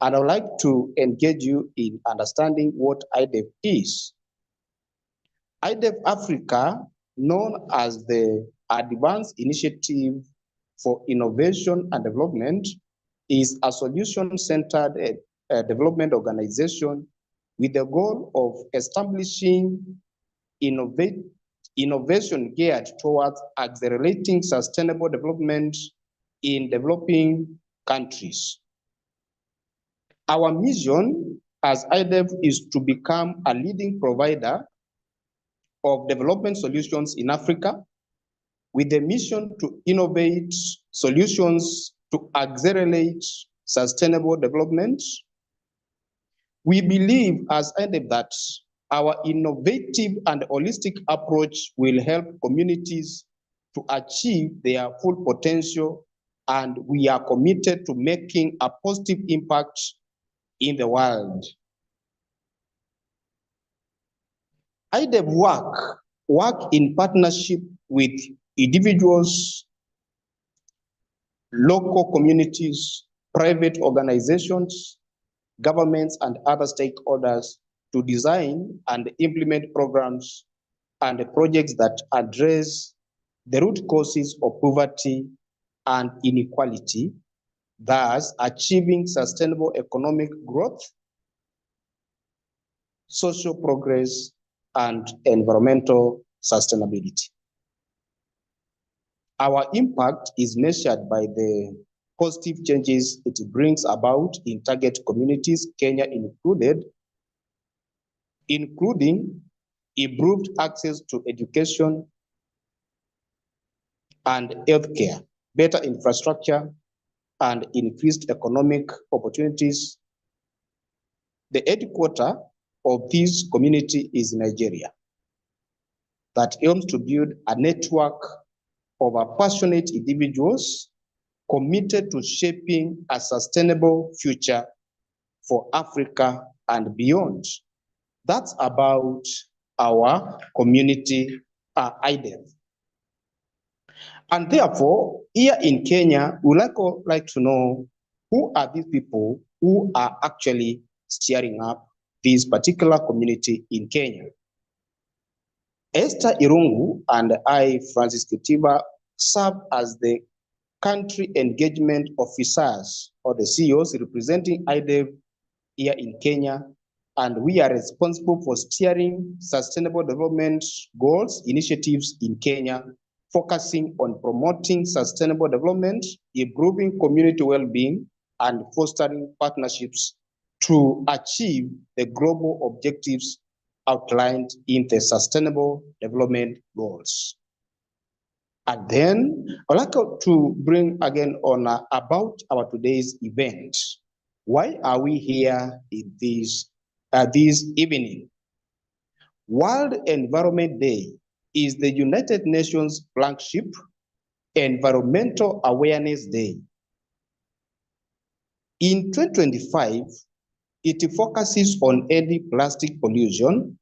And I would like to engage you in understanding what IDEF is. IDEF Africa, known as the Advanced Initiative for Innovation and Development, is a solution-centered development organization with the goal of establishing innovation geared towards accelerating sustainable development in developing countries. Our mission as IDEF is to become a leading provider of development solutions in Africa with the mission to innovate solutions to accelerate sustainable development. We believe as IDEF that our innovative and holistic approach will help communities to achieve their full potential, and we are committed to making a positive impact in the world. IDEF work in partnership with individuals, local communities, private organizations, governments, and other stakeholders to design and implement programs and projects that address the root causes of poverty and inequality, thus achieving sustainable economic growth, social progress, and environmental sustainability. Our impact is measured by the positive changes it brings about in target communities, Kenya included, including improved access to education and healthcare, better infrastructure, and increased economic opportunities. The headquarters of this community is Nigeria, that aims to build a network of passionate individuals committed to shaping a sustainable future for Africa and beyond. That's about our community, IDEF. And therefore, here in Kenya, we would like to know who are these people who are actually steering up this particular community in Kenya. Esther Irungu and I, Francis Kitiba, serve as the country engagement officers or the CEOs representing IDEF here in Kenya, and we are responsible for steering sustainable development goals initiatives in Kenya, focusing on promoting sustainable development, improving community well-being, and fostering partnerships to achieve the global objectives outlined in the Sustainable Development Goals. And then I'd like to bring again on about our today's event. Why are we here in this evening? World Environment Day is the United Nations flagship Environmental Awareness Day. In 2025, it focuses on ending plastic pollution,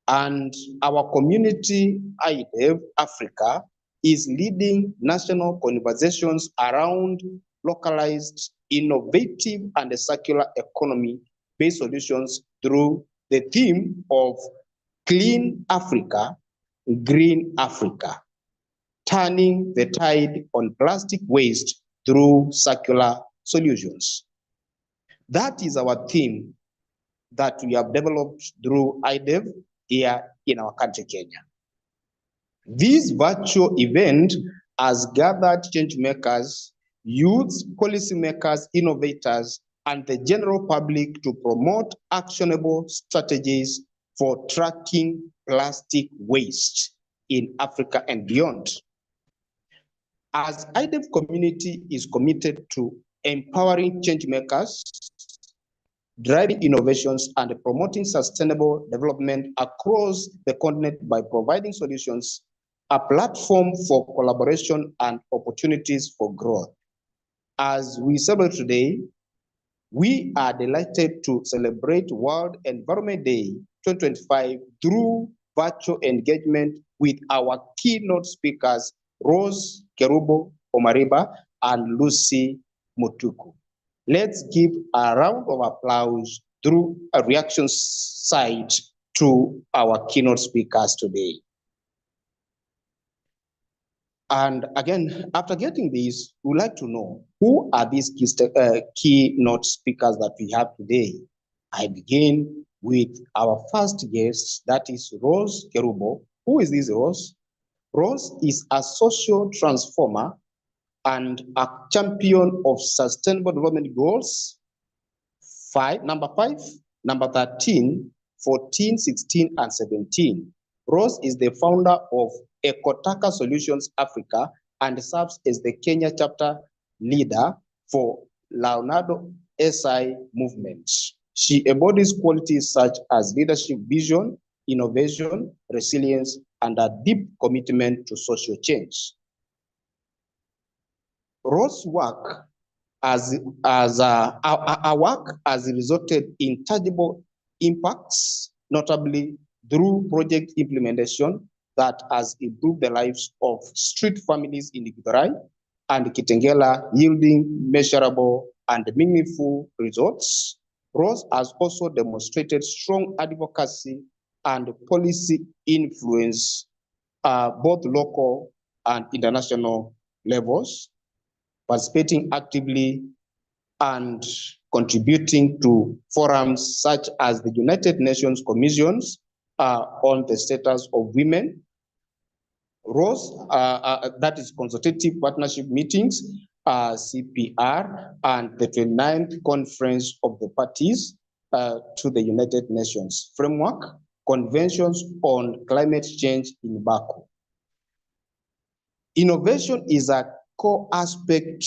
and our community, IDEF Africa, is leading national conversations around localized, innovative, and circular economy-based solutions through the theme of Clean Africa, Green Africa, turning the tide on plastic waste through circular solutions. That is our theme that we have developed through IDEF here in our country, Kenya. This virtual event has gathered change makers, youths, policymakers, innovators, and the general public to promote actionable strategies for tracking plastic waste in Africa and beyond. As IDEF community is committed to empowering change makers, driving innovations, and promoting sustainable development across the continent by providing solutions, a platform for collaboration and opportunities for growth. As we celebrate today, we are delighted to celebrate World Environment Day 2025 through virtual engagement with our keynote speakers, Rose Kerubo Omariba and Lucy Mutuku. Let's give a round of applause through a reaction side to our keynote speakers today. And again, after getting this, we'd like to know who are these keynote speakers that we have today. I begin with our first guest, that is Rose Kerubo. Who is this Rose? Rose is a social transformer and a champion of sustainable development goals. Number 5, number 13, 14, 16, and 17. Rose is the founder of Ekotaka Solutions Africa and serves as the Kenya chapter leader for Leonardo SI movement. She embodies qualities such as leadership vision, innovation, resilience, and a deep commitment to social change. Rose's work our work has resulted in tangible impacts, notably through project implementation that has improved the lives of street families in Githurai and Kitengela, yielding measurable and meaningful results. Rose has also demonstrated strong advocacy and policy influence, both local and international levels, participating actively and contributing to forums such as the United Nations Commissions on the Status of Women, Rose, that is Consultative Partnership Meetings, CPR, and the 29th Conference of the Parties to the United Nations Framework, Conventions on Climate Change in Baku. Innovation is a core aspect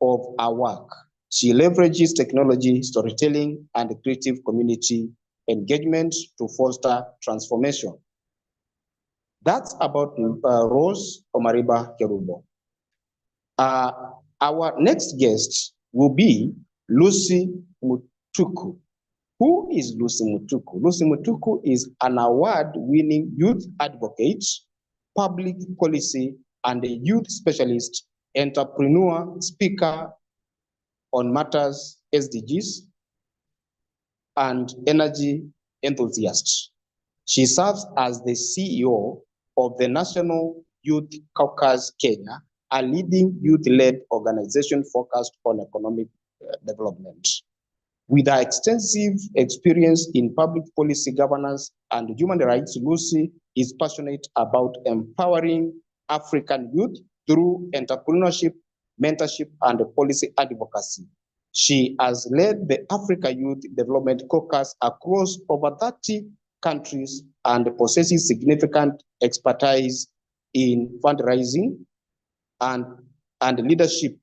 of our work. She leverages technology, storytelling, and creative community engagement to foster transformation. That's about Rose Omariba Kerubo. Our next guest will be Lucy Mutuku. Who is Lucy Mutuku? Lucy Mutuku is an award-winning youth advocate, public policy, and a youth specialist, entrepreneur, speaker on matters SDGs, and energy enthusiast. She serves as the CEO of the National Youth Caucus Kenya, a leading youth-led organization focused on economic development. With her extensive experience in public policy governance and human rights, Lucy is passionate about empowering African youth through entrepreneurship, mentorship, and policy advocacy. She has led the Africa Youth Development Caucus across over 30 countries and possesses significant expertise in fundraising and leadership.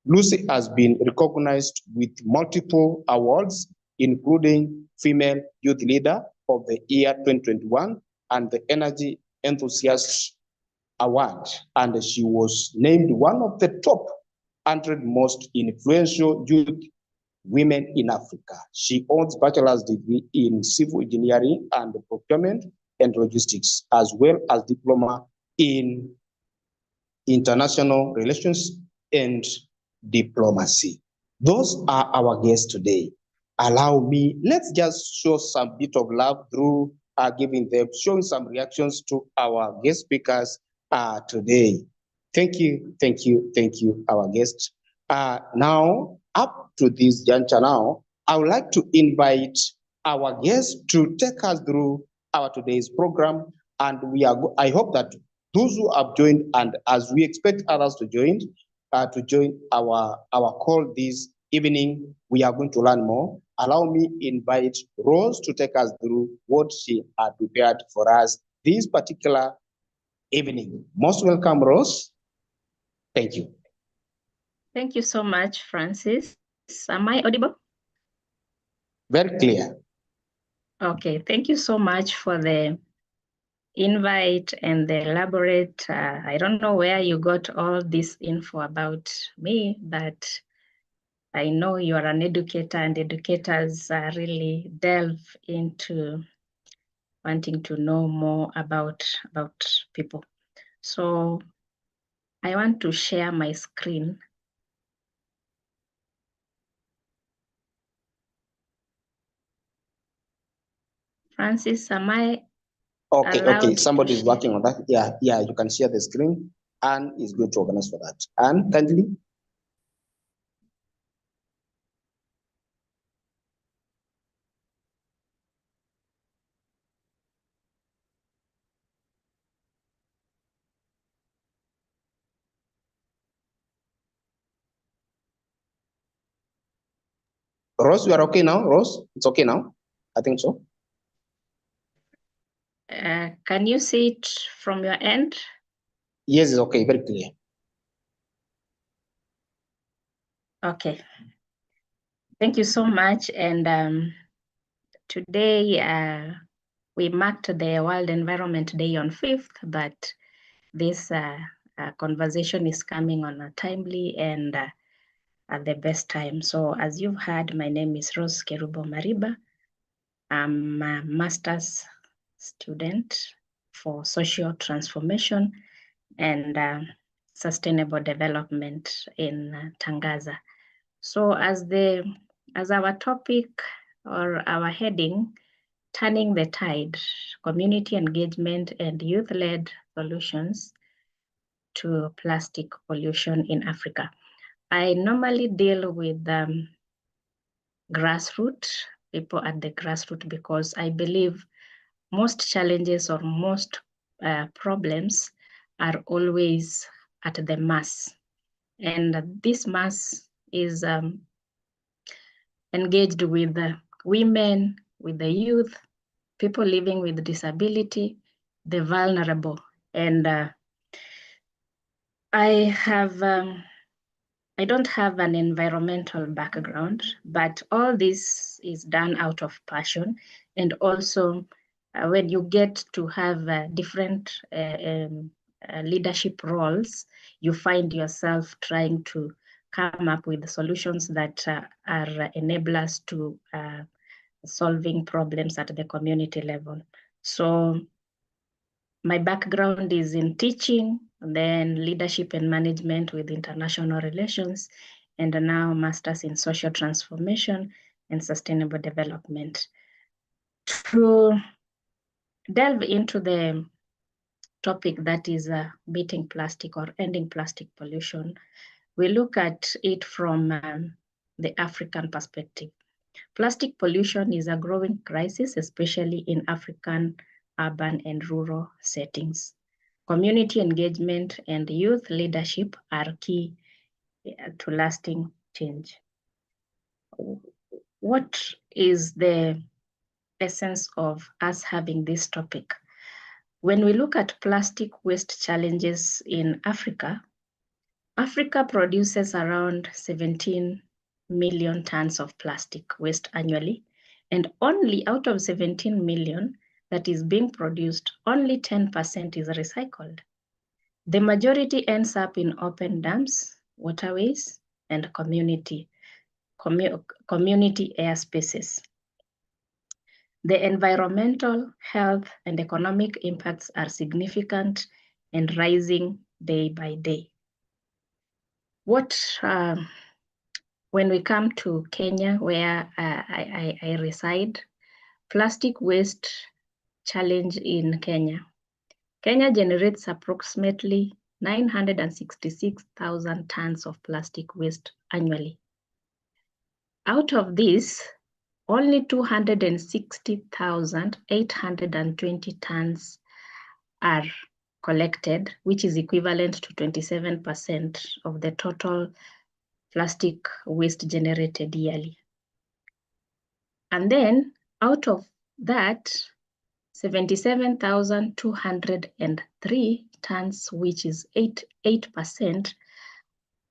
Lucy has been recognized with multiple awards, including Female Youth Leader of the Year 2021 and the Energy Enthusiast Award, and she was named one of the top 100 most influential youth women in Africa. She owns a bachelor's degree in civil engineering and procurement and logistics, as well as diploma in international relations and diplomacy. Those are our guests today. Allow me, let's just show some bit of love through showing some reactions to our guest speakers today. Thank you, thank you, thank you, our guests. Now, up to this juncture now, I would like to invite our guests to take us through our today's program, and I hope that those who have joined, and as we expect others to join our call this evening, we are going to learn more. Allow me invite Rose to take us through what she had prepared for us this particular evening. Most welcome, Rose. Thank you. Thank you so much, Francis. Am I audible? Very clear. Okay, thank you so much for the invite and the elaborate, I don't know where you got all this info about me, but I know you are an educator, and educators really delve into wanting to know more about people. So I want to share my screen. Francis, am I Okay, allowed somebody to is working on that. Yeah, you can share the screen. Anne is going to organize for that. Anne, kindly. Rose, you are okay now? Rose, it's okay now? I think so. Can you see it from your end? Yes, it's okay, very clear. Okay. Thank you so much. And today we marked the World Environment Day on 5th, but this conversation is coming on a timely and at the best time. So as you've heard, my name is Rose Kerubo Mariba. I'm a master's student for social transformation and sustainable development in Tangaza. So as our topic or our heading, Turning the Tide, Community Engagement and Youth-Led Solutions to Plastic Pollution in Africa. I normally deal with grassroots, people at the grassroots, because I believe most challenges or most problems are always at the mass. And this mass is engaged with the women, with the youth, people living with disability, the vulnerable. And I don't have an environmental background, but all this is done out of passion. And also when you get to have different leadership roles, you find yourself trying to come up with solutions that are enablers to solving problems at the community level. So my background is in teaching, then leadership and management with international relations, and now masters in social transformation and sustainable development. To delve into the topic that is beating plastic or ending plastic pollution, we look at it from the African perspective. Plastic pollution is a growing crisis, especially in African urban and rural settings. Community engagement and youth leadership are key to lasting change. What is the essence of us having this topic? When we look at plastic waste challenges in Africa, Africa produces around 17 million tons of plastic waste annually, and only out of 17 million that is being produced, only 10% is recycled. The majority ends up in open dams, waterways, and community airspaces. The environmental, health, and economic impacts are significant and rising day by day. When we come to Kenya, where I reside, plastic waste challenge in Kenya. Kenya generates approximately 966,000 tons of plastic waste annually. Out of this, only 260,820 tons are collected, which is equivalent to 27% of the total plastic waste generated yearly. And then out of that, 77,203 tons, which is 8%,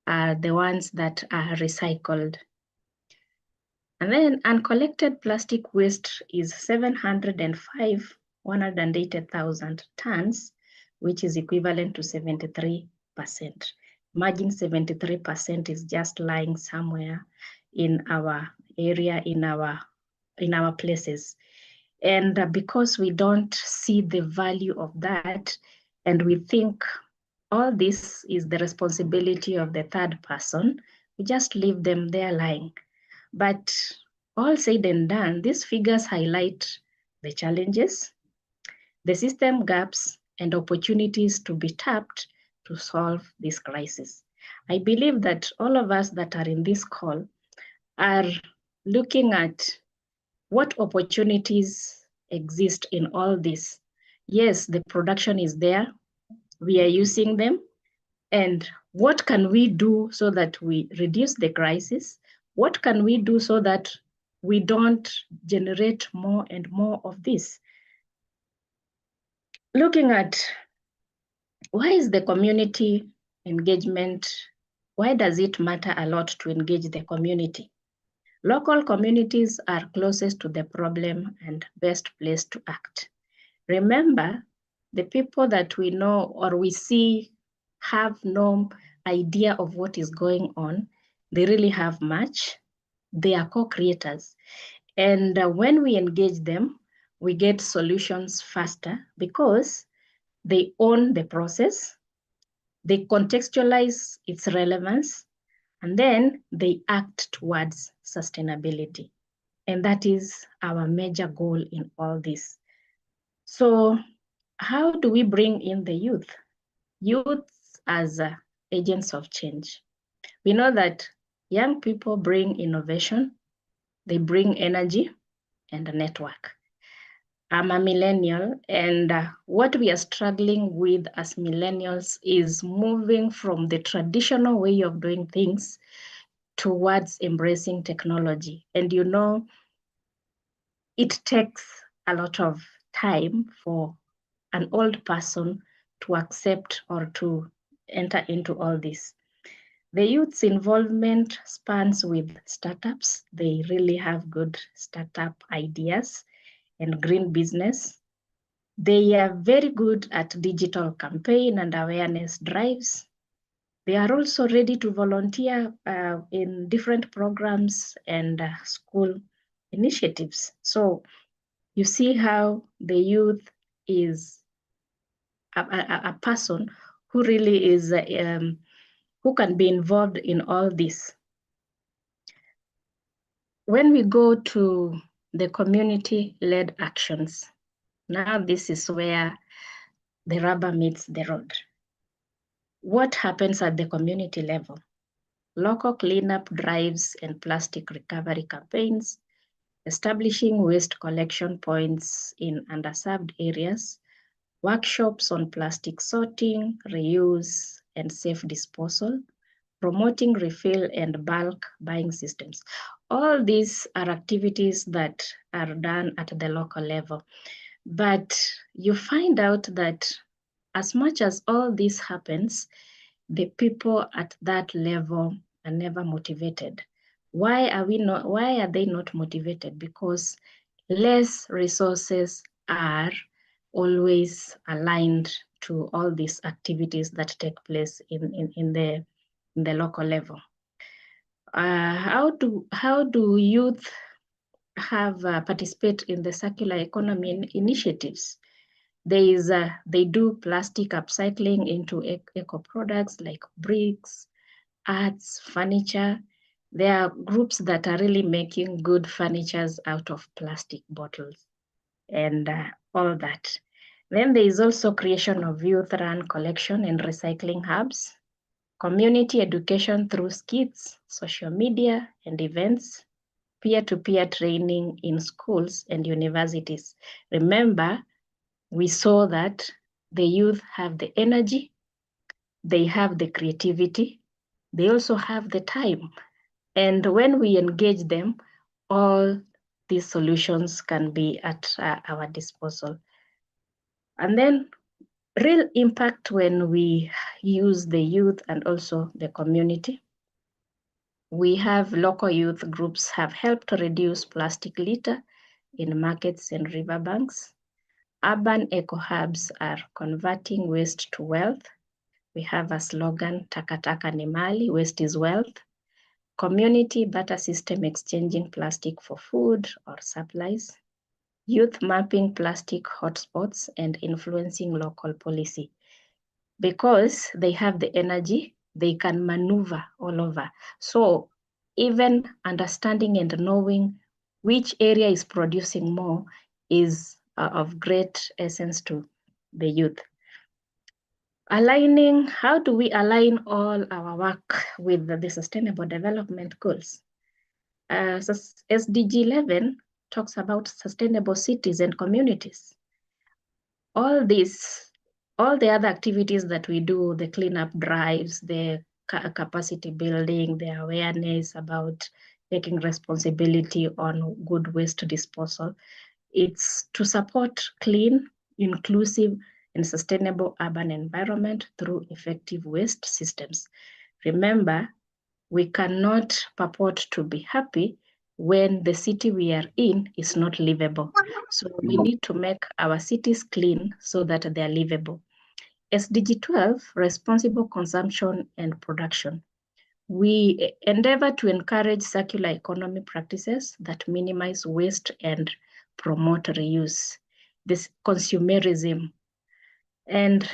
are the ones that are recycled. And then uncollected plastic waste is 180,000 tons, which is equivalent to 73%. Imagine 73% is just lying somewhere in our area, in our places. And because we don't see the value of that, and we think all this is the responsibility of the third person, we just leave them there lying. But all said and done, these figures highlight the challenges, the system gaps, and opportunities to be tapped to solve this crisis. I believe that all of us that are in this call are looking at what opportunities exist in all this. Yes, the production is there, we are using them, and what can we do so that we reduce the crisis? What can we do so that we don't generate more and more of this? Looking at why is the community engagement, why does it matter a lot to engage the community? Local communities are closest to the problem and best placed to act. Remember, the people that we know or we see have no idea of what is going on. They really have much. They are co-creators. And when we engage them, we get solutions faster because they own the process, they contextualize its relevance, and then they act towards sustainability. And that is our major goal in all this. So how do we bring in the youth? Youth as agents of change. We know that young people bring innovation, they bring energy and a network. I'm a millennial, and what we are struggling with as millennials is moving from the traditional way of doing things towards embracing technology. And you know, it takes a lot of time for an old person to accept or to enter into all this. The youth's involvement spans with startups. They really have good startup ideas and green business. They are very good at digital campaign and awareness drives. They are also ready to volunteer in different programs and school initiatives. So you see how the youth is a person who really is, who can be involved in all this. When we go to the community-led actions, now this is where the rubber meets the road. What happens at the community level? Local cleanup drives and plastic recovery campaigns, establishing waste collection points in underserved areas, workshops on plastic sorting, reuse, and safe disposal, promoting refill and bulk buying systems. All these are activities that are done at the local level. But you find out that as much as all this happens, the people at that level are never motivated. Why are they not motivated? Because less resources are always aligned to all these activities that take place in the local level. How do youth have participate in the circular economy initiatives? They do plastic upcycling into eco products like bricks, arts, furniture. There are groups that are really making good furnitures out of plastic bottles and all that. Then there is also creation of youth-run collection and recycling hubs, community education through skits, social media and events, peer-to-peer training in schools and universities. Remember, we saw that the youth have the energy, they have the creativity, they also have the time. And when we engage them, all these solutions can be at our disposal. And then real impact when we use the youth and also the community. We have local youth groups have helped to reduce plastic litter in markets and riverbanks. Urban eco-hubs are converting waste to wealth. We have a slogan, Taka Taka ni Mali, waste is wealth. Community barter system exchanging plastic for food or supplies. Youth mapping plastic hotspots and influencing local policy. Because they have the energy, they can maneuver all over. So even understanding and knowing which area is producing more is of great essence to the youth. Aligning, how do we align all our work with the Sustainable Development Goals? SDG 11 talks about sustainable cities and communities. All the other activities that we do, the cleanup drives, the capacity building, the awareness about taking responsibility on good waste disposal, it's to support clean, inclusive, and sustainable urban environment through effective waste systems. Remember, we cannot purport to be happy when the city we are in is not livable. So we need to make our cities clean so that they are livable. SDG 12, responsible consumption and production. We endeavor to encourage circular economy practices that minimize waste and promote reuse. This consumerism. And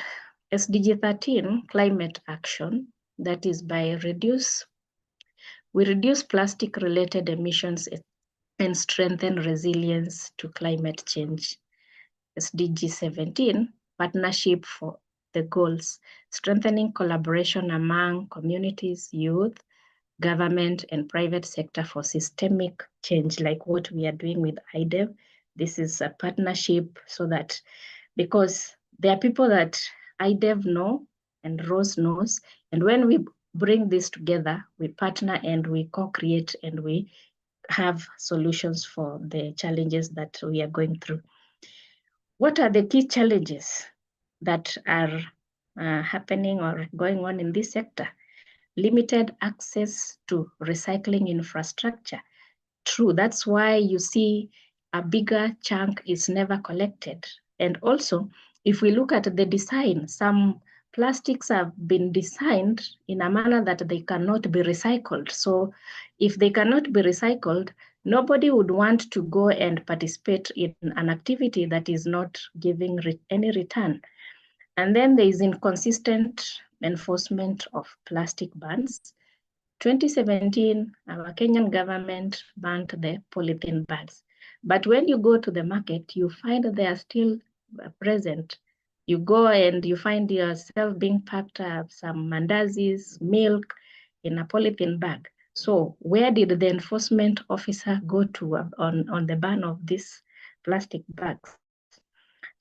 SDG 13, climate action, that is by we reduce plastic-related emissions and strengthen resilience to climate change. SDG 17, partnership for the goals, strengthening collaboration among communities, youth, government, and private sector for systemic change, like what we are doing with IDEV. This is a partnership so that, because there are people that IDEV know and Rose knows, and when we bring this together, we partner and we co-create and we have solutions for the challenges that we are going through. What are the key challenges that are happening or going on in this sector? Limited access to recycling infrastructure. True, that's why you see a bigger chunk is never collected. And also, if we look at the design, some plastics have been designed in a manner that they cannot be recycled. So if they cannot be recycled, nobody would want to go and participate in an activity that is not giving any return. And then there is inconsistent enforcement of plastic bans. 2017, our Kenyan government banned the polythene bags. But when you go to the market, you find they are still present. You go and you find yourself being packed up some mandazis, milk in a polythene bag. So where did the enforcement officer go to on the ban of these plastic bags?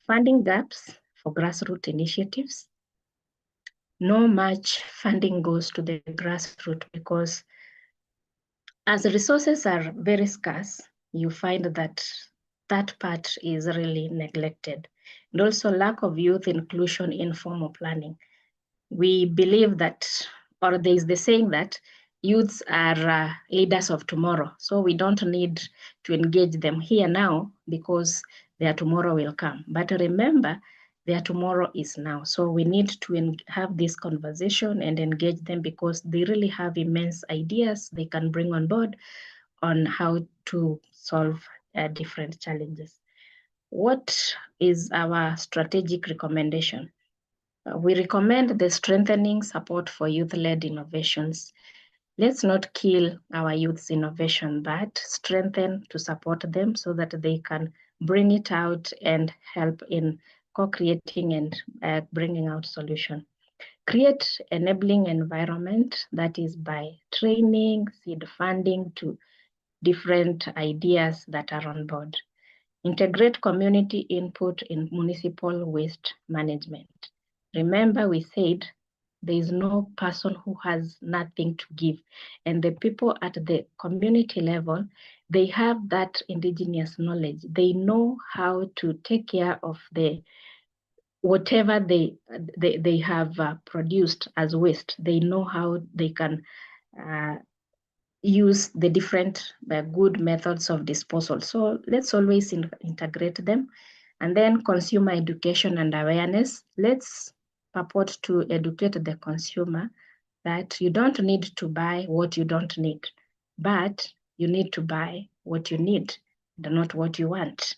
Funding gaps for grassroots initiatives. No much funding goes to the grassroots because as resources are very scarce, you find that that part is really neglected. And also lack of youth inclusion in formal planning. We believe that, or there is the saying that youths are leaders of tomorrow. So we don't need to engage them here now because their tomorrow will come. But remember, their tomorrow is now. So we need to have this conversation and engage them because they really have immense ideas they can bring on board on how to solve different challenges. What is our strategic recommendation? We recommend the strengthening support for youth-led innovations. Let's not kill our youth's innovation, but strengthen to support them so that they can bring it out and help in co-creating and bringing out solution. Create enabling environment, that is by training, seed funding to different ideas that are on board. Integrate community input in municipal waste management. Remember, we said there is no person who has nothing to give. And the people at the community level, they have that indigenous knowledge. They know how to take care of whatever they have produced as waste. They know how they can use the different good methods of disposal. So let's always integrate them. And then consumer education and awareness. Let's purport to educate the consumer that you don't need to buy what you don't need, but you need to buy what you need, and not what you want.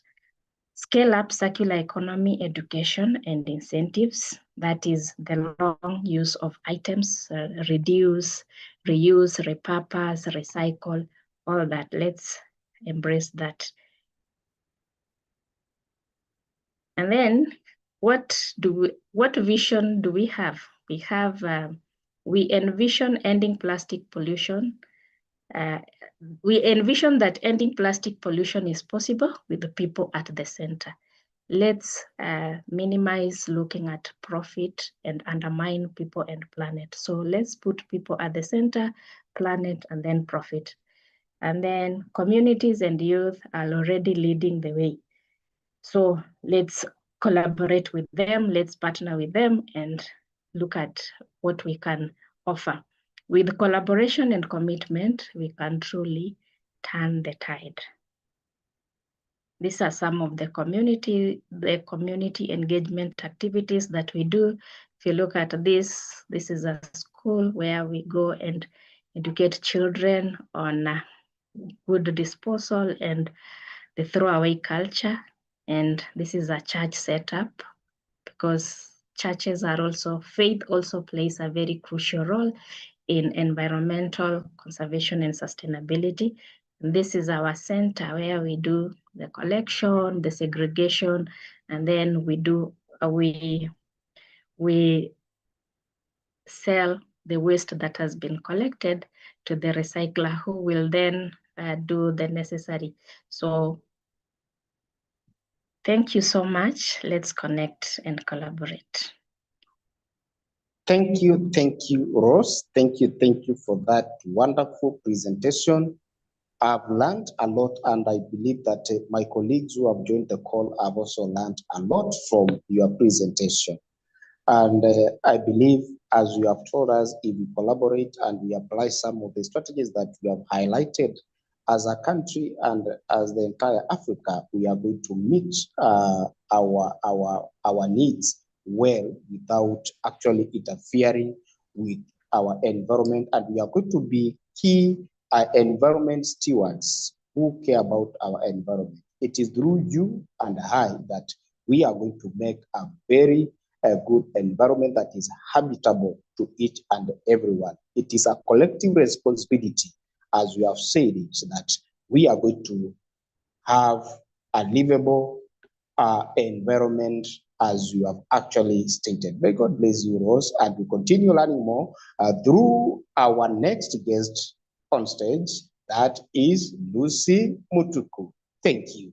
Scale up circular economy education and incentives. That is the long use of items, reduce, reuse, repurpose, recycle, all that. Let's embrace that. And then what vision do we have? We have, we envision ending plastic pollution. We envision that ending plastic pollution is possible with the people at the center. Let's minimize looking at profit and undermine people and planet. So let's put people at the center, planet, and then profit. And then communities and youth are already leading the way. So let's collaborate with them, let's partner with them and look at what we can offer. With collaboration and commitment, we can truly turn the tide. These are some of the community engagement activities that we do. If you look at this is a school where we go and educate children on good disposal and the throwaway culture. And this is a church setup, because churches are also, faith also plays a very crucial role in environmental conservation and sustainability. And this is our center where we do the collection, the segregation, and then we do, we sell the waste that has been collected to the recycler, who will then do the necessary. So thank you so much. Let's connect and collaborate. Thank you, Rose. Thank you for that wonderful presentation. I've learned a lot, and I believe that my colleagues who have joined the call have also learned a lot from your presentation. And I believe, as you have told us, if we collaborate and we apply some of the strategies that we have highlighted, as a country and as the entire Africa, we are going to meet our needs well without actually interfering with our environment, and we are going to be key environment stewards who care about our environment. It is through you and I that we are going to make a very good environment that is habitable to each and everyone. It is a collective responsibility, as we have said it, that we are going to have a livable environment, as you have actually stated. May God bless you, Rose, and we continue learning more through our next guest on stage, that is Lucy Mutuku. Thank you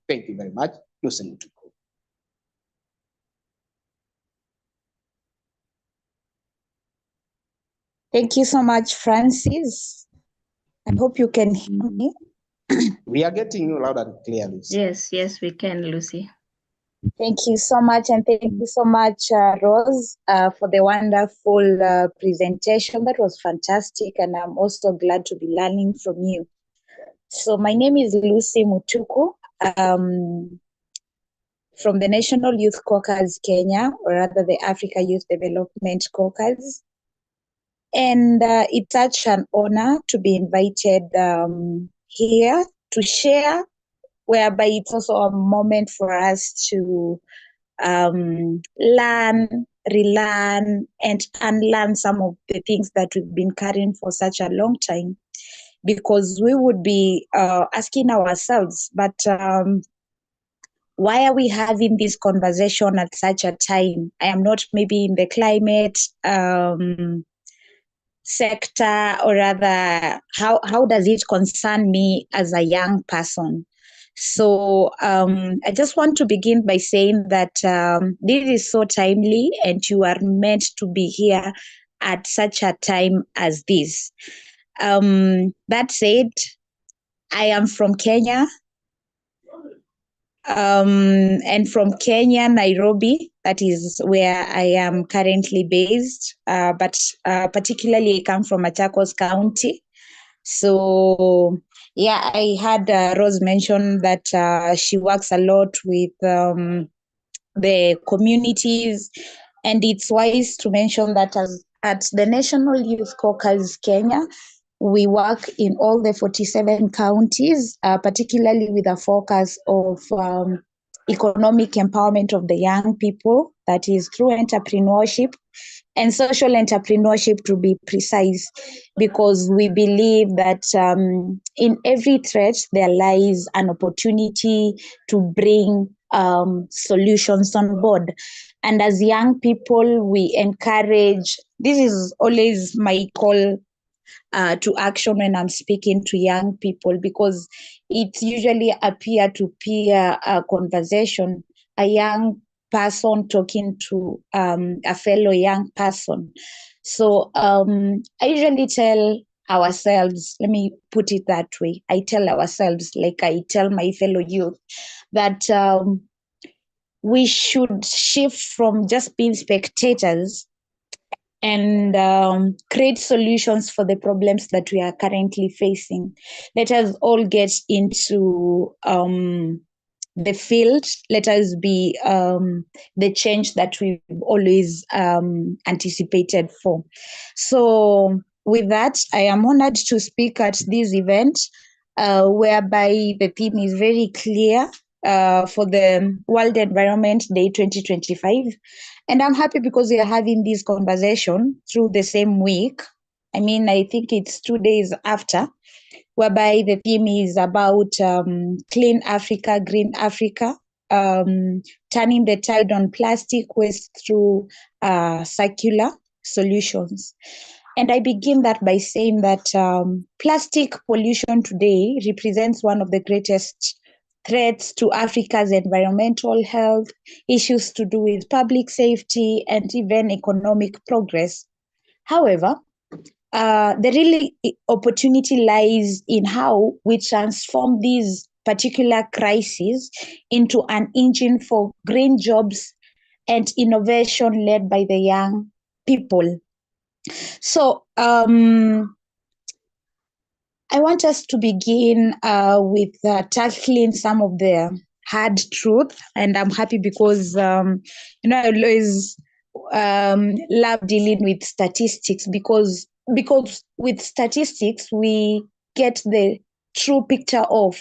very much, Lucy Mutuku. Thank you so much, Francis. I hope you can hear me. We are getting you loud and clear, Lucy. Yes, we can, Lucy. Thank you so much, and thank you so much, Rose, for the wonderful presentation. That was fantastic, and I'm also glad to be learning from you. So my name is Lucy Mutuku, from the National Youth Caucus Kenya, or rather the Africa Youth Development Caucus. And it's such an honor to be invited here to share, whereby it's also a moment for us to learn, relearn, and unlearn some of the things that we've been carrying for such a long time. Because we would be asking ourselves, but why are we having this conversation at such a time? I am not maybe in the climate sector, or rather, how does it concern me as a young person? So I just want to begin by saying that this is so timely, and you are meant to be here at such a time as this. That said, I am from Kenya, and from Kenya, Nairobi, that is where I am currently based, but particularly I come from Machakos County. So yeah, I had Rose mention that she works a lot with the communities, and it's wise to mention that at the National Youth Caucus Kenya, we work in all the 47 counties, particularly with a focus of economic empowerment of the young people, that is through entrepreneurship and social entrepreneurship, to be precise, because we believe that in every threat there lies an opportunity to bring solutions on board. And as young people, we encourage, this is always my call to action when I'm speaking to young people, because it's usually a peer-to-peer conversation, a young person talking to a fellow young person. So I usually tell ourselves, let me put it that way, I tell ourselves, like I tell my fellow youth, that we should shift from just being spectators and create solutions for the problems that we are currently facing. Let us all get into the field. Let us be the change that we've always anticipated for. So with that, I am honored to speak at this event, whereby the theme is very clear for the World Environment Day 2025. And I'm happy because we are having this conversation through the same week. I mean, I think it's 2 days after, whereby the theme is about Clean Africa, Green Africa, turning the tide on plastic waste through circular solutions. And I begin that by saying that plastic pollution today represents one of the greatest threats to Africa's environmental health, issues to do with public safety, and even economic progress. However, the really opportunity lies in how we transform these particular crises into an engine for green jobs and innovation led by the young people. So I want us to begin with tackling some of the hard truth, and I'm happy because I always love dealing with statistics, because with statistics we get the true picture of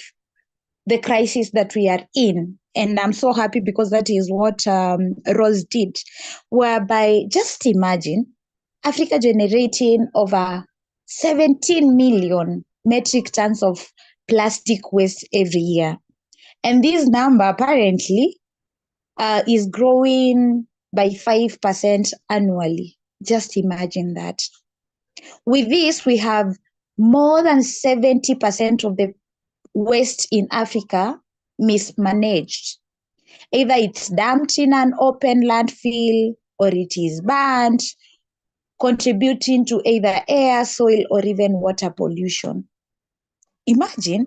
the crisis that we are in. And I'm so happy because that is what Rose did, whereby just imagine Africa generating over 17 million metric tons of plastic waste every year. And this number apparently is growing by 5% annually. Just imagine that. With this, we have more than 70% of the waste in Africa mismanaged. Either it's dumped in an open landfill or it is burned, contributing to either air, soil, or even water pollution. Imagine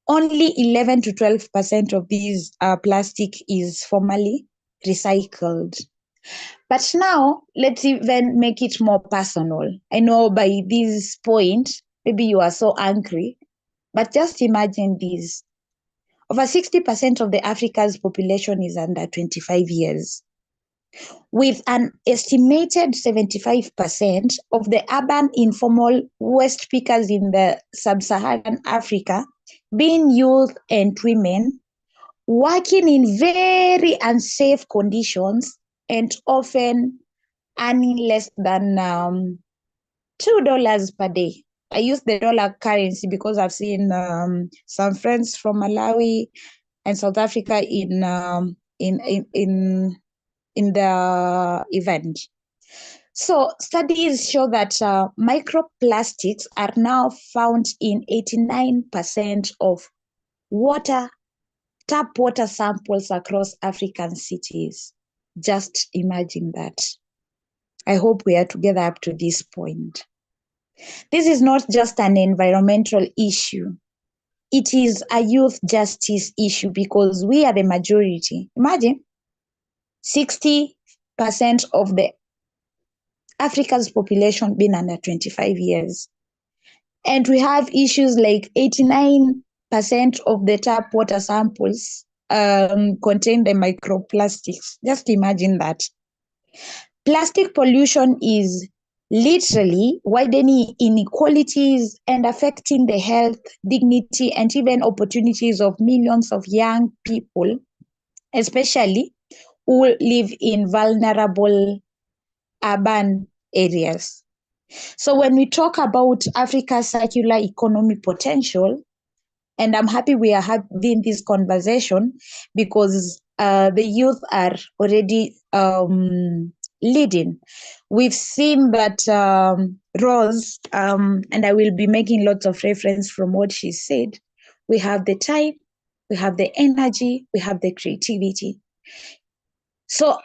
only 11 to 12% of these plastic is formally recycled. But now, let's even make it more personal. I know by this point, maybe you are so angry, but just imagine this. Over 60% of the Africa's population is under 25 years. With an estimated 75% of the urban informal waste pickers in the sub-Saharan Africa being youth and women, working in very unsafe conditions and often earning less than $2 per day. I use the dollar currency because I've seen some friends from Malawi and South Africa in the event. So studies show that microplastics are now found in 89% of tap water samples across African cities. Just imagine that. I hope we are together up to this point. This is not just an environmental issue. It is a youth justice issue because we are the majority. Imagine 60% of the Africa's population being under 25 years. And we have issues like 89% of the tap water samples contain the microplastics. Just imagine that. Plastic pollution is literally widening inequalities and affecting the health, dignity, and even opportunities of millions of young people, especially who live in vulnerable urban areas. So when we talk about Africa's circular economy potential, and I'm happy we are having this conversation because the youth are already leading. We've seen that Rose, and I will be making lots of reference from what she said, we have the time, we have the energy, we have the creativity. So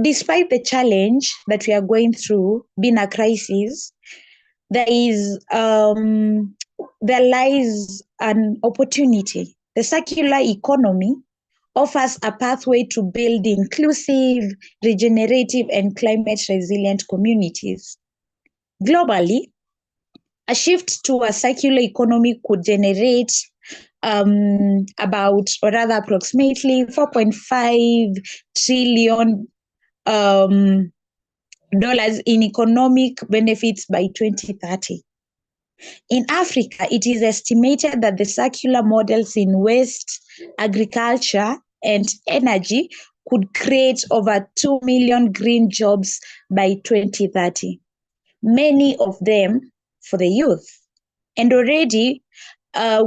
despite the challenge that we are going through, being a crisis, there lies an opportunity. The circular economy offers a pathway to build inclusive, regenerative, and climate resilient communities. Globally, a shift to a circular economy could generate approximately $4.5 trillion in economic benefits by 2030. In Africa, it is estimated that the circular models in waste, agriculture, and energy could create over 2 million green jobs by 2030, many of them for the youth. And already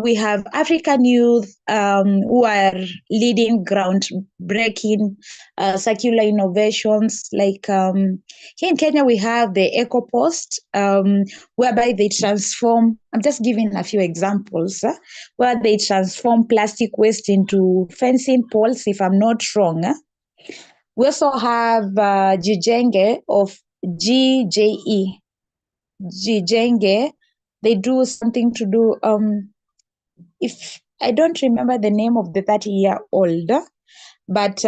we have African youth who are leading groundbreaking circular innovations. Like here in Kenya, we have the EcoPost, whereby they transform, I'm just giving a few examples, where they transform plastic waste into fencing poles, if I'm not wrong. We also have Jijenge of GJE. Jijenge, they do something to do, if I don't remember the name of the 30-year-old, but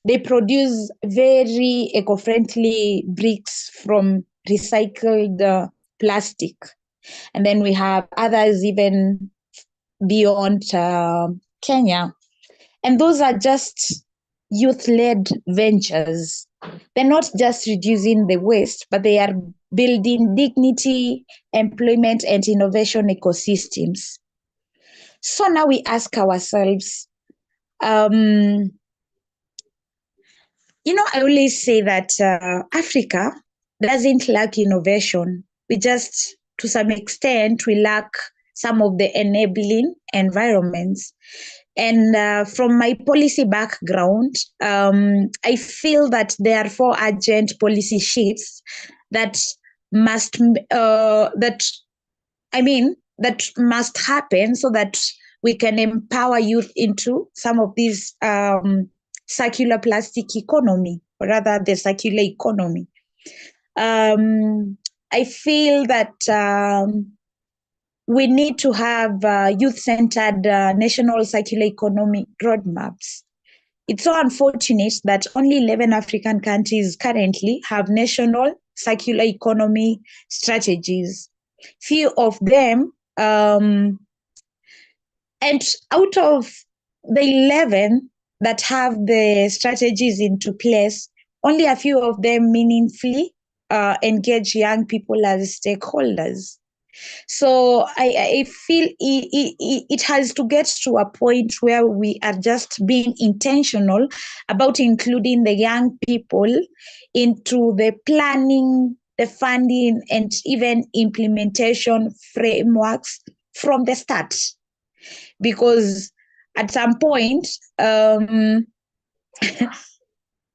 they produce very eco-friendly bricks from recycled plastic. And then we have others even beyond Kenya. And those are just youth-led ventures. They're not just reducing the waste, but they are building dignity, employment, and innovation ecosystems. So now we ask ourselves, I always say that Africa doesn't lack innovation. We just, to some extent, we lack some of the enabling environments. And from my policy background, I feel that there are 4 urgent policy shifts that must happen so that we can empower youth into some of these circular plastic economy, or rather the circular economy. I feel that we need to have youth-centered national circular economy roadmaps. It's so unfortunate that only 11 African countries currently have national circular economy strategies. Few of them, and out of the 11 that have the strategies into place, only a few of them meaningfully engage young people as stakeholders. So I feel it has to get to a point where we are just being intentional about including the young people into the planning, the funding, and even implementation frameworks from the start. Because at some point,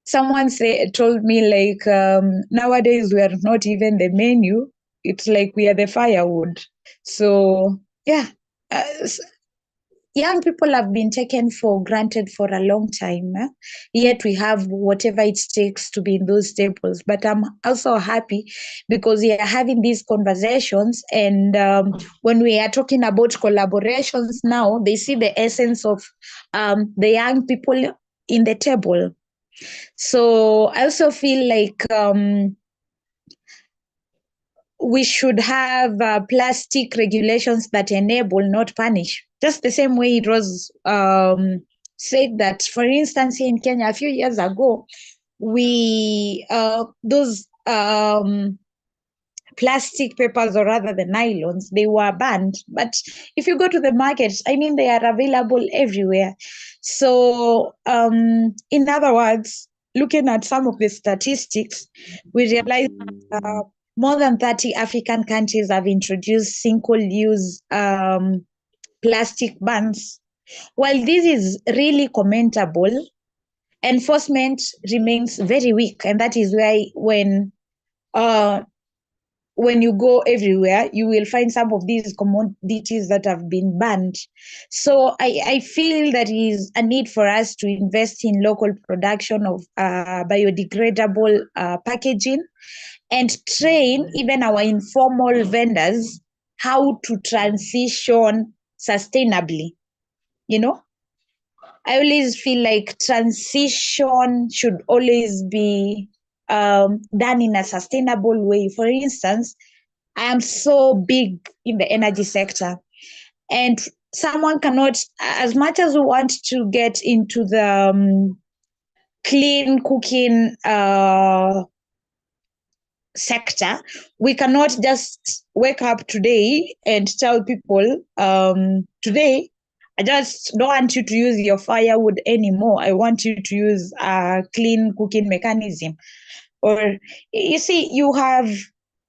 someone told me, like, nowadays we are not even the menu. It's like we are the firewood. So yeah, young people have been taken for granted for a long time. Yet we have whatever it takes to be in those tables. But I'm also happy because we are having these conversations. And when we are talking about collaborations now, they see the essence of the young people in the table. So I also feel like we should have plastic regulations that enable, not punish. Just the same way it was said that, for instance, here in Kenya, a few years ago, those plastic papers, or rather the nylons, they were banned. But if you go to the market, they are available everywhere. So in other words, looking at some of the statistics, we realize that more than 30 African countries have introduced single-use plastic bans. While this is really commendable, enforcement remains very weak, and that is why when you go everywhere, you will find some of these commodities that have been banned. So I feel that is a need for us to invest in local production of biodegradable packaging, and train even our informal vendors how to transition sustainably. I always feel like transition should always be done in a sustainable way. For instance, I am so big in the energy sector, and someone cannot, as much as we want to get into the clean cooking sector, we cannot just wake up today and tell people, today, I just don't want you to use your firewood anymore. I want you to use a clean cooking mechanism. Or you see,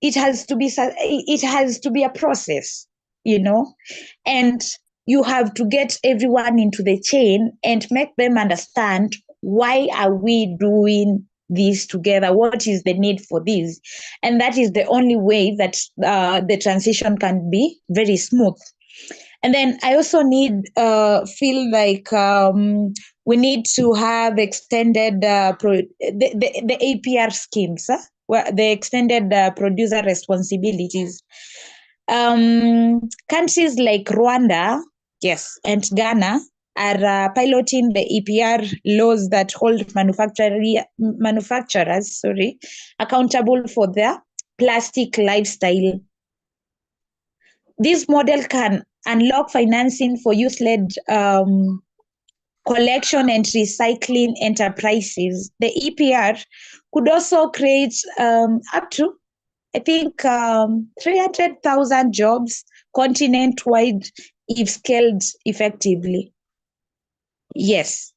it has to be a process, and you have to get everyone into the chain and make them understand, why are we doing this together? What is the need for this? And that is the only way that the transition can be very smooth. And then I also feel like we need to have extended the APR schemes, the extended producer responsibilities. Countries like Rwanda, yes, and Ghana are piloting the EPR laws that hold manufacturers accountable for their plastic lifestyle. This model can unlock financing for youth-led collection and recycling enterprises. The EPR could also create up to, I think, 300,000 jobs continent-wide if scaled effectively. Yes,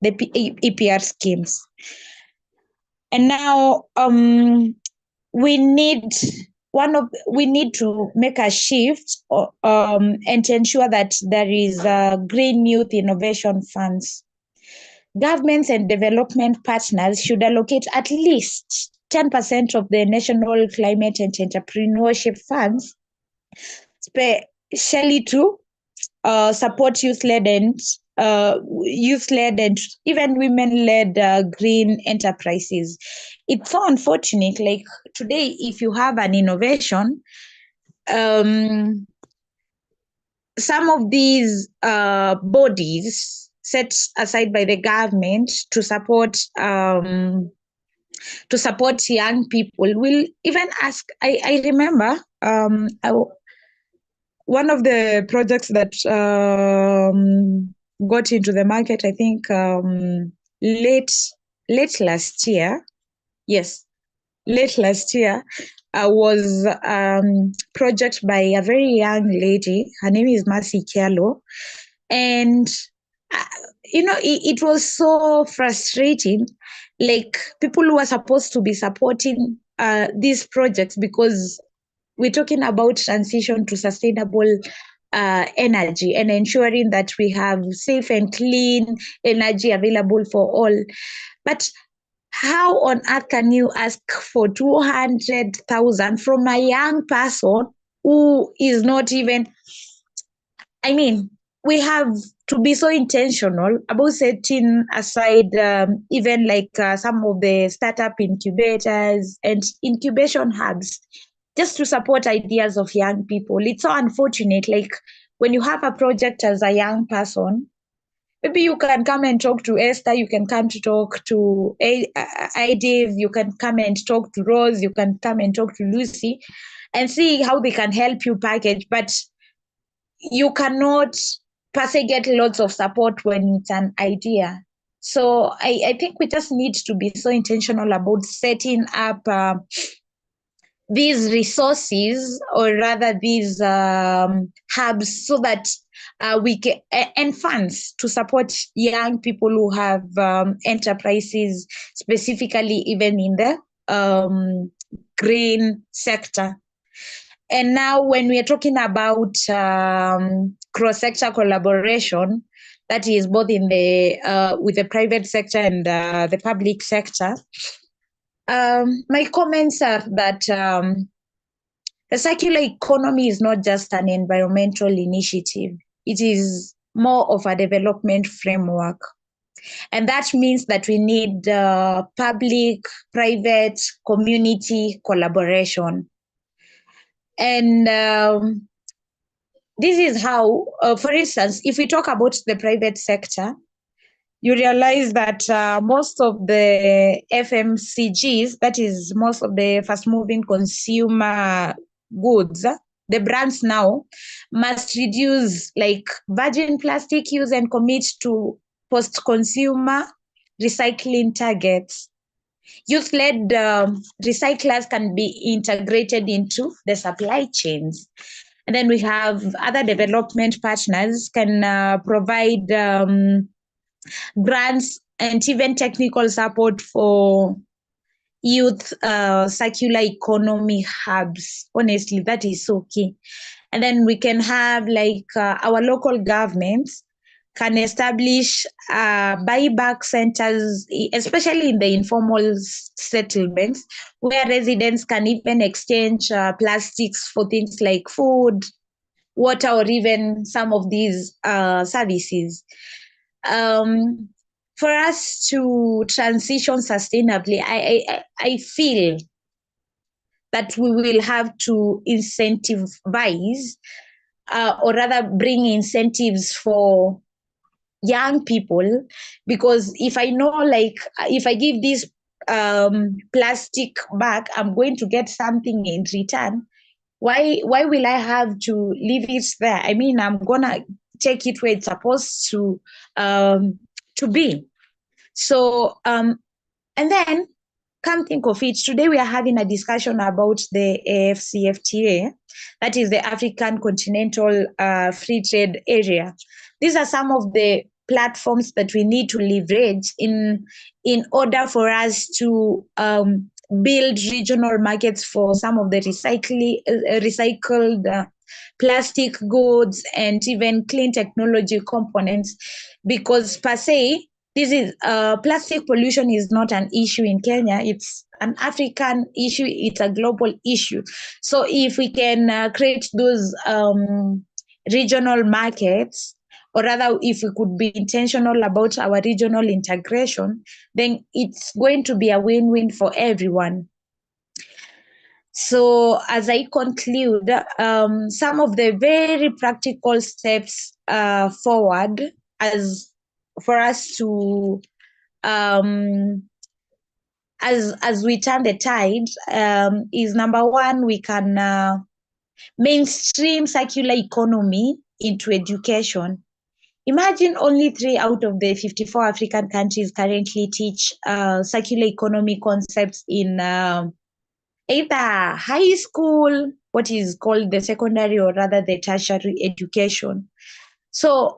the EPR schemes. And now we need to make a shift and ensure that there is green youth innovation funds. Governments and development partners should allocate at least 10% of the national climate and entrepreneurship funds, especially to support youth-led and even women-led green enterprises. It's so unfortunate, like today, if you have an innovation, some of these bodies set aside by the government to support young people will even ask. I remember one of the projects that got into the market, I think late last year. Yes, late last year was project by a very young lady. Her name is Mercy Kialo. And, it was so frustrating. Like, people who are supposed to be supporting these projects, because we're talking about transition to sustainable energy and ensuring that we have safe and clean energy available for all. But how on earth can you ask for 200,000 from a young person who is not even, we have to be so intentional about setting aside even like some of the startup incubators and incubation hubs just to support ideas of young people. It's so unfortunate, like when you have a project as a young person, maybe you can come and talk to Esther, you can come to talk to Dave, you can come and talk to Rose, you can come and talk to Lucy and see how they can help you package. But you cannot per se get lots of support when it's an idea. So I think we just need to be so intentional about setting up these resources, or rather these hubs, so that we can, and funds to support young people who have enterprises, specifically even in the green sector. And now when we are talking about cross-sector collaboration, that is both in the with the private sector and the public sector, my comments are that the circular economy is not just an environmental initiative. It is more of a development framework. And that means that we need public, private, community collaboration. And this is how, for instance, if we talk about the private sector, you realize that most of the FMCGs, that is most of the fast-moving consumer goods, the brands now must reduce like virgin plastic use and commit to post-consumer recycling targets. Youth-led recyclers can be integrated into the supply chains. And then we have other development partners can provide grants and even technical support for youth circular economy hubs. Honestly, that is so key. And then we can have like our local governments can establish buyback centers, especially in the informal settlements, where residents can even exchange plastics for things like food, water, or even some of these services. For us to transition sustainably, I feel that we will have to incentivize, or rather bring incentives for young people, because if I know, like, if I give this plastic back, I'm going to get something in return. Why will I have to leave it there? I mean, I'm gonna take it where it's supposed to be. So and then come think of it, today we are having a discussion about the AfCFTA, that is the African Continental Free Trade Area. These are some of the platforms that we need to leverage in order for us to build regional markets for some of the recycled plastic goods and even clean technology components, because per se, this is plastic pollution is not an issue in Kenya. It's an African issue. It's a global issue. So if we can create those regional markets, or rather, if we could be intentional about our regional integration, then it's going to be a win-win for everyone. So as I conclude, some of the very practical steps forward as for us to, as we turn the tide, is number one, we can mainstream circular economy into education. Imagine only 3 out of the 54 African countries currently teach circular economy concepts in either high school, what is called the secondary, or rather the tertiary education. So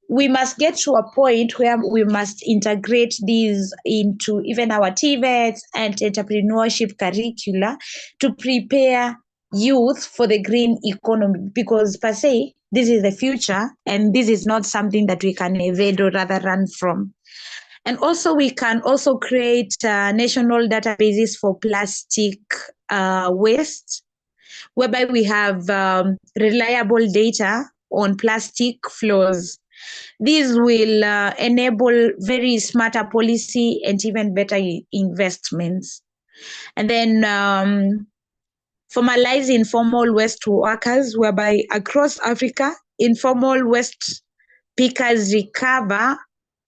we must get to a point where we must integrate these into even our TVETs and entrepreneurship curricula to prepare youth for the green economy, because per se, this is the future and this is not something that we can evade or rather run from. And also we can also create national databases for plastic waste, whereby we have reliable data on plastic flows. These will enable very smarter policy and even better investments. And then formalize informal waste workers, whereby across Africa, informal waste pickers recover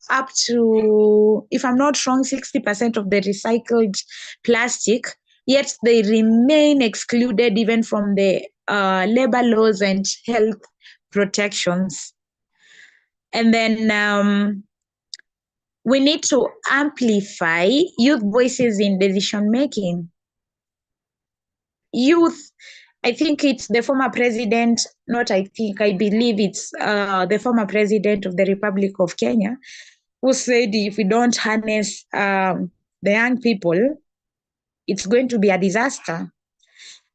up to, if I'm not wrong, 60% of the recycled plastic, yet they remain excluded even from the labor laws and health protections. And then we need to amplify youth voices in decision making. Youth, I think it's the former president, not I think, I believe it's the former president of the Republic of Kenya, who said if we don't harness the young people, it's going to be a disaster.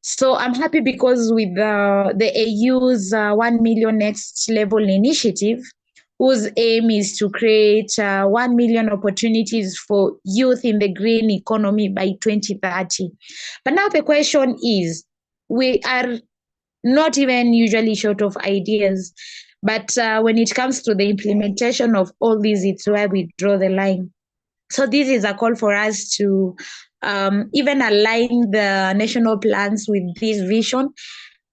So I'm happy because with the AU's 1 million next level initiative, whose aim is to create 1 million opportunities for youth in the green economy by 2030. But now the question is, we are not even usually short of ideas, but when it comes to the implementation of all these, it's where we draw the line. So this is a call for us to even align the national plans with this vision,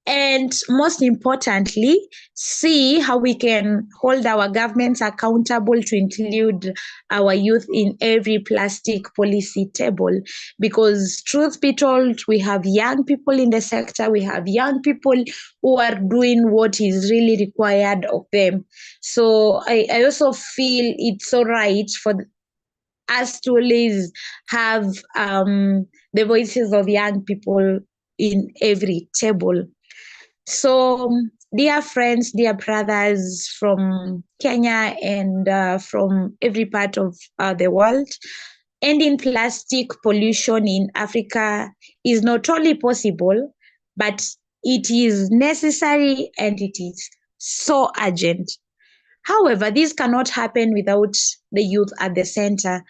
and most importantly, see how we can hold our governments accountable to include our youth in every plastic policy table. Because truth be told, we have young people in the sector, we have young people who are doing what is really required of them. So I also feel it's so right for us to always have the voices of young people in every table. So, dear friends, dear brothers from Kenya and from every part of the world, ending plastic pollution in Africa is not only possible, but it is necessary and it is so urgent. However, this cannot happen without the youth at the center,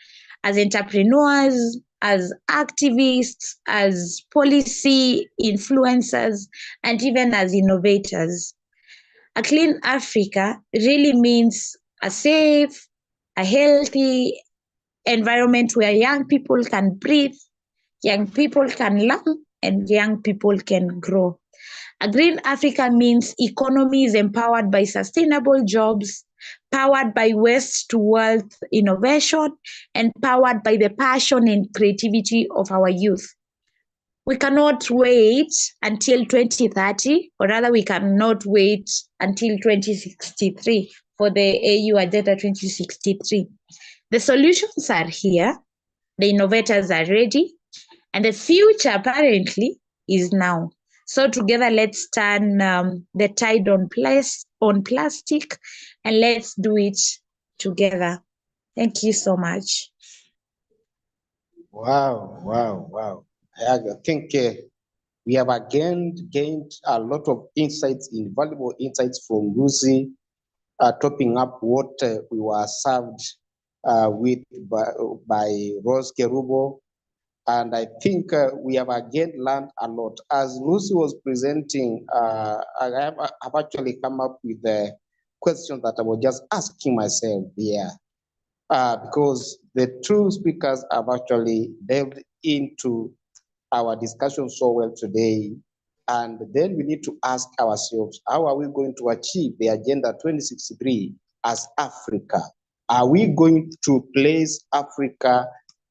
as entrepreneurs, as activists, as policy influencers, and even as innovators. A clean Africa really means a safe, a healthy environment where young people can breathe, young people can learn, and young people can grow. A green Africa means economies empowered by sustainable jobs, powered by waste to wealth innovation, and powered by the passion and creativity of our youth. We cannot wait until 2030, or rather we cannot wait until 2063 for the AU Agenda 2063. The solutions are here, the innovators are ready, and the future apparently is now. So together, let's turn the tide on plastic, and let's do it together. Thank you so much. Wow, wow, wow. I think we have again gained a lot of insights, invaluable insights from Lucy, topping up what we were served with by Rose Kerubo. And I think we have again learned a lot. As Lucy was presenting, I have actually come up with the question that I was just asking myself here. Because the two speakers have actually delved into our discussion so well today. And then we need to ask ourselves, how are we going to achieve the Agenda 2063 as Africa? Are we going to place Africa,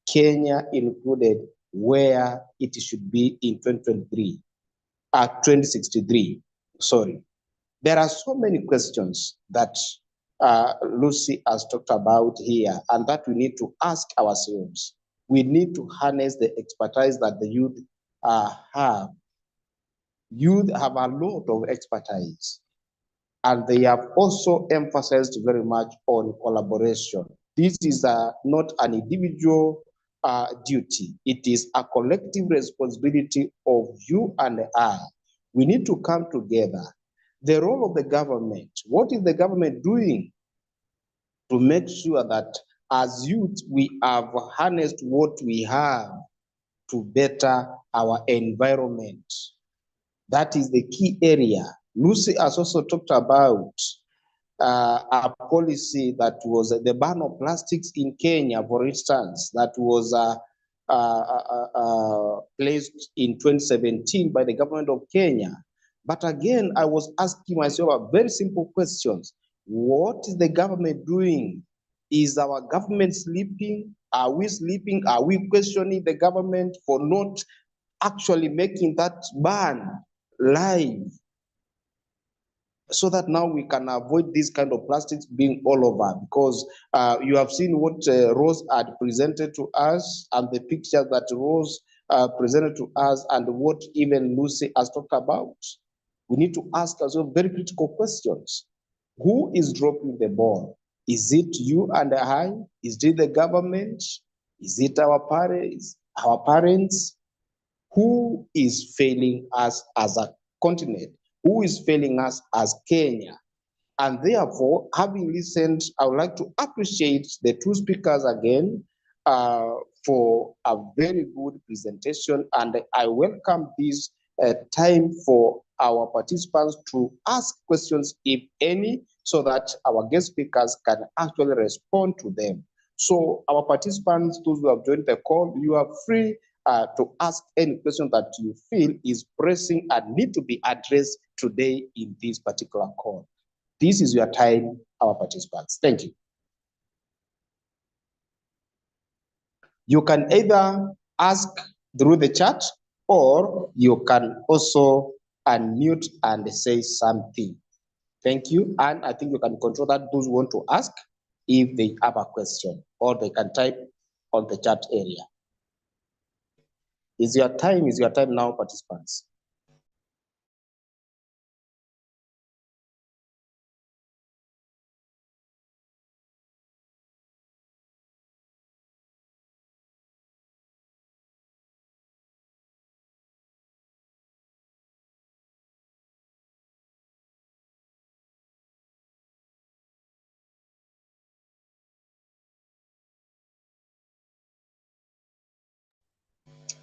Kenya included, where it should be in 2063? Sorry. There are so many questions that Lucy has talked about here, and that we need to ask ourselves. We need to harness the expertise that the youth have. Youth have a lot of expertise, and they have also emphasized very much on collaboration. This is not an individual duty. It is a collective responsibility of you and I. We need to come together. The role of the government, what is the government doing to make sure that as youth, we have harnessed what we have to better our environment? That is the key area. Lucy has also talked about a policy that was the ban of plastics in Kenya, for instance, that was placed in 2017 by the government of Kenya. But again, I was asking myself a very simple question. What is the government doing? Is our government sleeping? Are we sleeping? Are we questioning the government for not actually making that ban live, so that now we can avoid this kind of plastics being all over? Because you have seen what Rose had presented to us, and the pictures that Rose presented to us, and what even Lucy has talked about. We need to ask ourselves very critical questions. Who is dropping the ball? Is it you and I? Is it the government? Is it our parents? who is failing us as a continent, who is failing us as Kenya. And therefore, having listened, I would like to appreciate the two speakers again for a very good presentation. And I welcome this time for our participants to ask questions, if any, so that our guest speakers can actually respond to them. So our participants, those who have joined the call, you are free to ask any question that you feel is pressing and need to be addressed today in this particular call. This is your time, our participants. Thank you. You can either ask through the chat, or you can also unmute and say something. Thank you. And I think you can control that, those who want to ask, if they have a question, or they can type on the chat area. Is your time now, participants.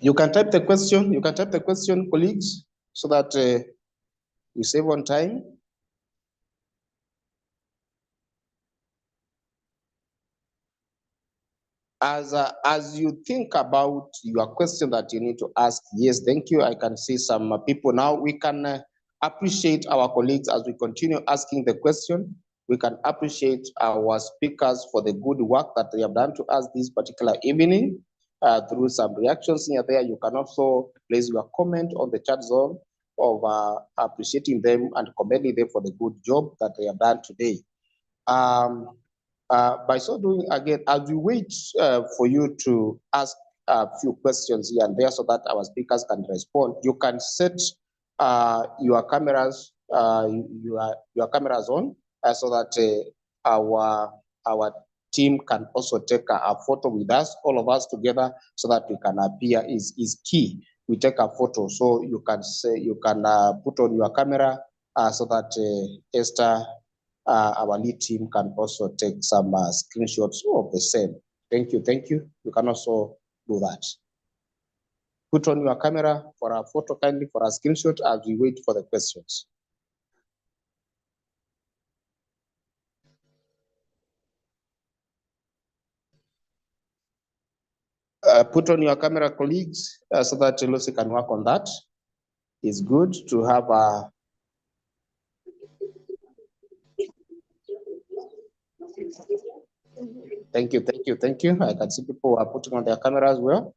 You can type the question, colleagues, so that we save on time. As you think about your question that you need to ask, yes, thank you. I can see some people now. We can appreciate our colleagues as we continue asking the question. We can appreciate our speakers for the good work that they have done to us this particular evening through some reactions here there. You can also place your comment on the chat zone of appreciating them and commending them for the good job that they have done today. By so doing, again, as we wait for you to ask a few questions here and there so that our speakers can respond, you can set your cameras your cameras on so that our team can also take a photo with us, all of us together, so that we can appear is key. We take a photo, so you can put on your camera so that Esther, our lead team, can also take some screenshots of the same. Thank you. You can also do that. Put on your camera for a photo, kindly, for a screenshot, as we wait for the questions. Put on your camera, colleagues, so that Lucy can work on that. It's good to have a Thank you. I can see people are putting on their camera as well.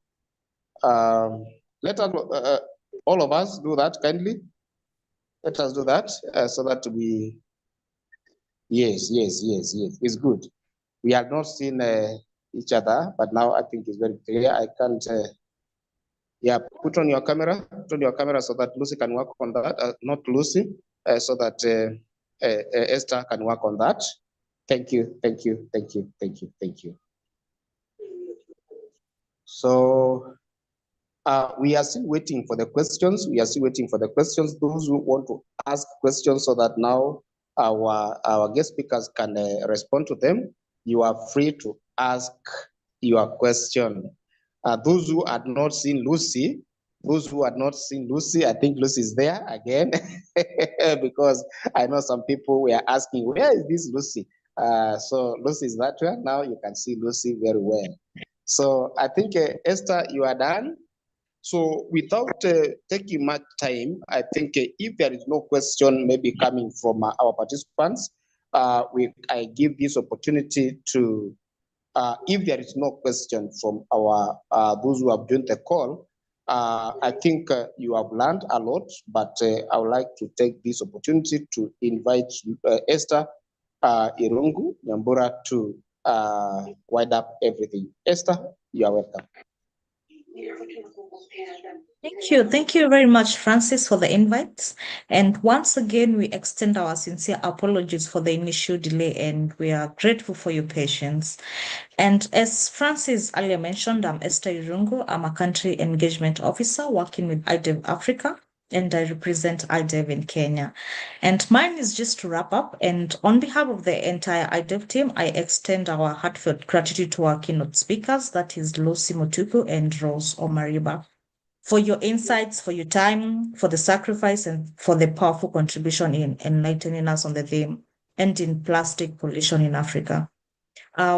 Let us, all of us, do that kindly. Let us do that so that we. Yes. It's good. We have not seen each other, but now I think it's very clear. I can't. Yeah, put on your camera. So that Lucy can work on that. Not Lucy, so that Esther can work on that. Thank you. So we are still waiting for the questions. Those who want to ask questions so that now our guest speakers can respond to them, you are free to ask your question. Those who had not seen Lucy, I think Lucy is there again, because I know some people were asking, where is this Lucy? So Lucy is that one. Now you can see Lucy very well. So I think, Esther, you are done. So without taking much time, I think if there is no question maybe coming from our participants, I give this opportunity to, if there is no question from our those who have joined the call, I think you have learned a lot, but I would like to take this opportunity to invite Esther Irungu Nyambura to wind up everything. Esther, you are welcome. Thank you. Thank you very much, Francis, for the invites. And once again, we extend our sincere apologies for the initial delay, and we are grateful for your patience. And as Francis earlier mentioned, I'm Esther Irungu. I'm a country engagement officer working with IDEV Africa, and I represent IDEV in Kenya. And mine is just to wrap up. And on behalf of the entire IDEV team, I extend our heartfelt gratitude to our keynote speakers, that is Lucy Mutuku and Rose Omariba, for your insights, for your time, for the sacrifice, and for the powerful contribution in enlightening us on the theme ending plastic pollution in Africa.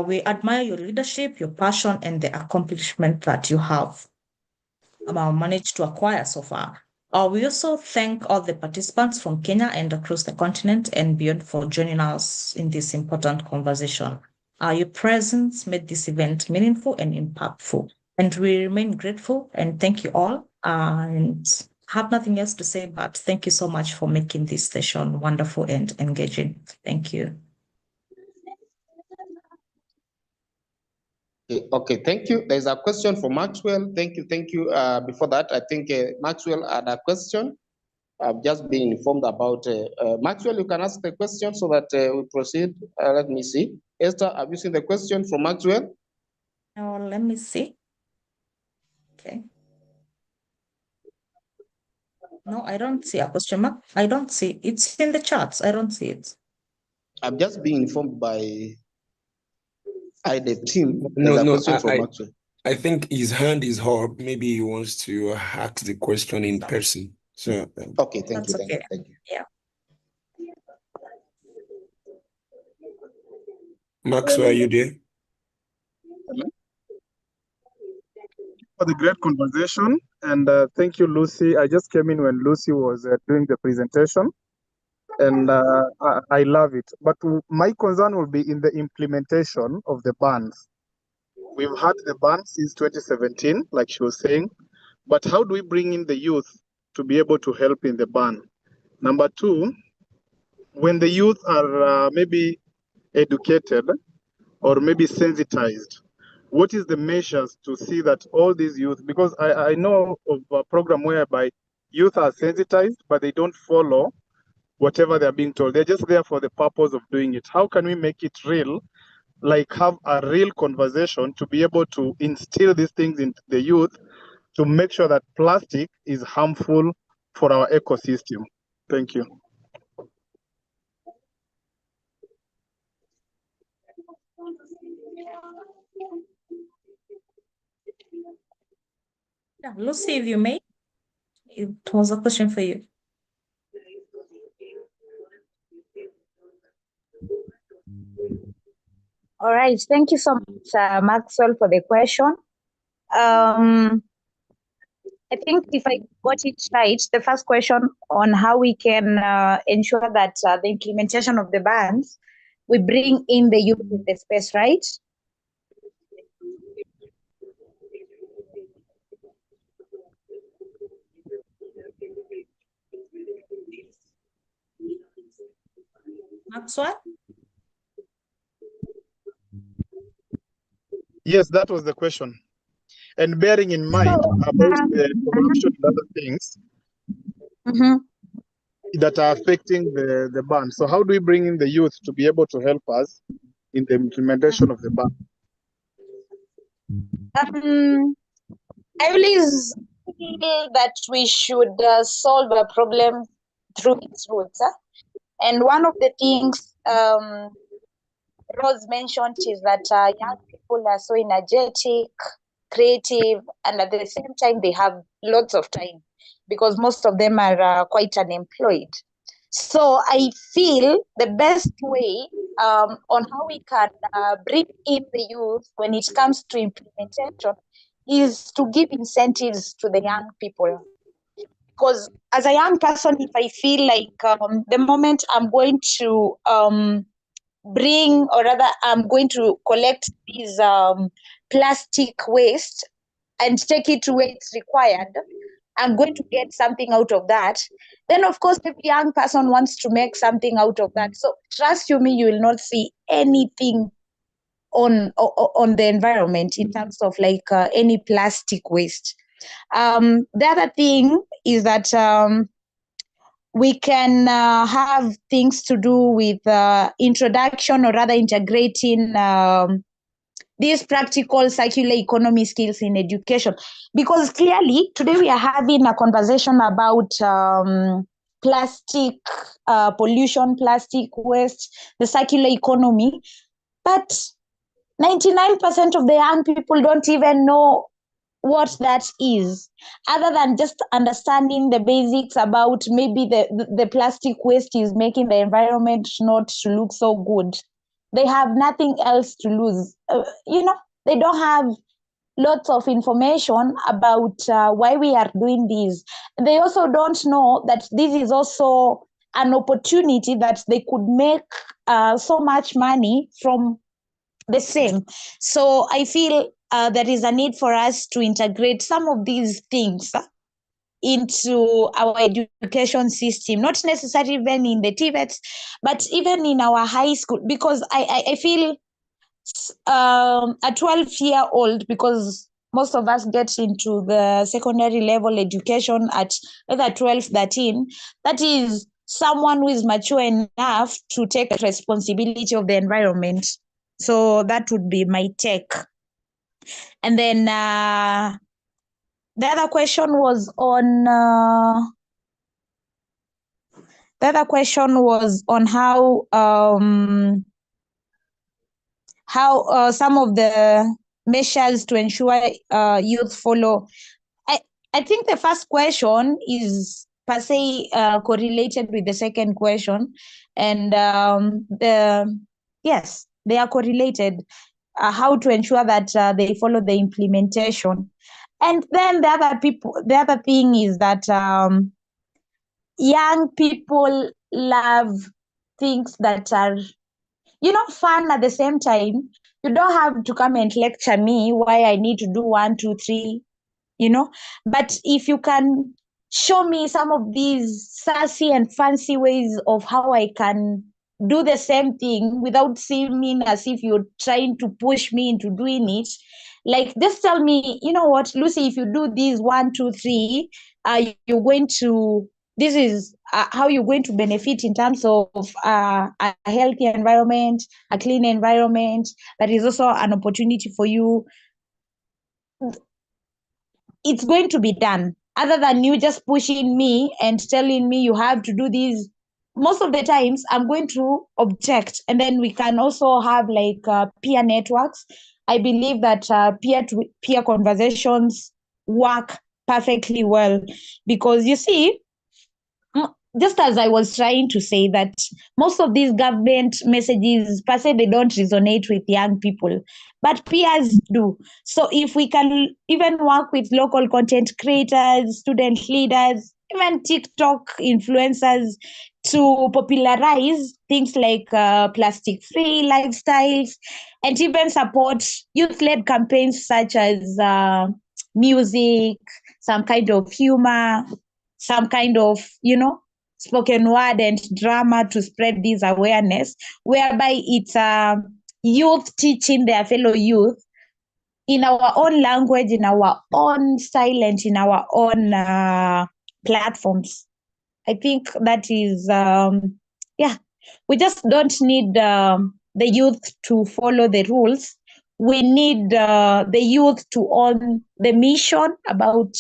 We admire your leadership, your passion, and the accomplishment that you have managed to acquire so far. We also thank all the participants from Kenya and across the continent and beyond for joining us in this important conversation. Your presence made this event meaningful and impactful, and we remain grateful and thank you all. And have nothing else to say, but thank you so much for making this session wonderful and engaging. Thank you. Okay, thank you. There's a question for Maxwell. Thank you. Before that, I think Maxwell had a question. I've just been informed about Maxwell. You can ask the question so that we proceed. Let me see. Esther, have you seen the question from Maxwell? Oh, let me see. Okay. No, I don't see a question mark. I don't see it's in the charts. I don't see it. I'm just being informed by the team. I think his hand is up. Maybe he wants to ask the question in person. So okay, thank you. Yeah. Maxwell, are you there? For the great conversation, and thank you, Lucy. I just came in when Lucy was doing the presentation, and I love it. But my concern will be in the implementation of the bans. We've had the ban since 2017, like she was saying, but how do we bring in the youth to be able to help in the ban? Number two, when the youth are maybe educated or maybe sensitized, what is the measures to see that all these youth, because I know of a program whereby youth are sensitized, but they don't follow whatever they're being told. They're just there for the purpose of doing it. How can we make it real, like have a real conversation to be able to instill these things into the youth to make sure that plastic is harmful for our ecosystem? Thank you. Yeah, Lucy, if you may, it was a question for you. All right, thank you so much, Maxwell, for the question. I think if I got it right, the first question on how we can ensure that the implementation of the bans, we bring in the youth in the space, right? Maxwell? Yes, that was the question. And bearing in mind about the corruption and other things that are affecting the ban. So how do we bring in the youth to be able to help us in the implementation of the ban? I always feel that we should solve a problem through its roots. And one of the things Rose mentioned is that young people are so energetic, creative, and at the same time they have lots of time because most of them are quite unemployed. So I feel the best way on how we can bring in the youth when it comes to implementation is to give incentives to the young people. Because as a young person, if I feel like the moment I'm going to bring, or rather I'm going to collect these plastic waste and take it to where it's required, I'm going to get something out of that. Then of course every young person wants to make something out of that. So trust you me, you will not see anything on the environment in terms of like any plastic waste. The other thing is that we can have things to do with introduction or rather integrating these practical circular economy skills in education, because clearly today we are having a conversation about plastic pollution, plastic waste, the circular economy, but 99% of the young people don't even know what that is, other than just understanding the basics about maybe the plastic waste is making the environment not to look so good. They have nothing else to lose. They don't have lots of information about why we are doing this. They also don't know that this is also an opportunity that they could make so much money from the same. So I feel there is a need for us to integrate some of these things into our education system, not necessarily even in the TVETs, but even in our high school, because I feel a 12-year-old, because most of us get into the secondary level education at either 12, 13, that is someone who is mature enough to take responsibility of the environment. So that would be my take. And then the other question was on how some of the measures to ensure youth follow. I think the first question is per se correlated with the second question, and yes, they are correlated. How to ensure that they follow the implementation. And then the other thing is that young people love things that are, fun at the same time. You don't have to come and lecture me why I need to do 1, 2, 3, but if you can show me some of these sassy and fancy ways of how I can do the same thing without seeming as if you're trying to push me into doing it, like just tell me, you know what, Lucy, if you do these 1, 2, 3, you're going to, this is how you're going to benefit in terms of a healthy environment, a clean environment. That is also an opportunity for you. It's going to be done, other than you just pushing me and telling me you have to do this. Most of the times I'm going to object, and then we can also have like peer networks. I believe that peer-to-peer conversations work perfectly well, because you see, just as I was trying to say, that most of these government messages, per se, they don't resonate with young people, but peers do. So if we can even work with local content creators, student leaders, even TikTok influencers to popularize things like plastic-free lifestyles, and even support youth-led campaigns such as music, some kind of humor, some kind of, spoken word and drama to spread this awareness, whereby it's youth teaching their fellow youth in our own language, in our own style, and in our own platforms. I think that is, we just don't need the youth to follow the rules. We need the youth to own the mission about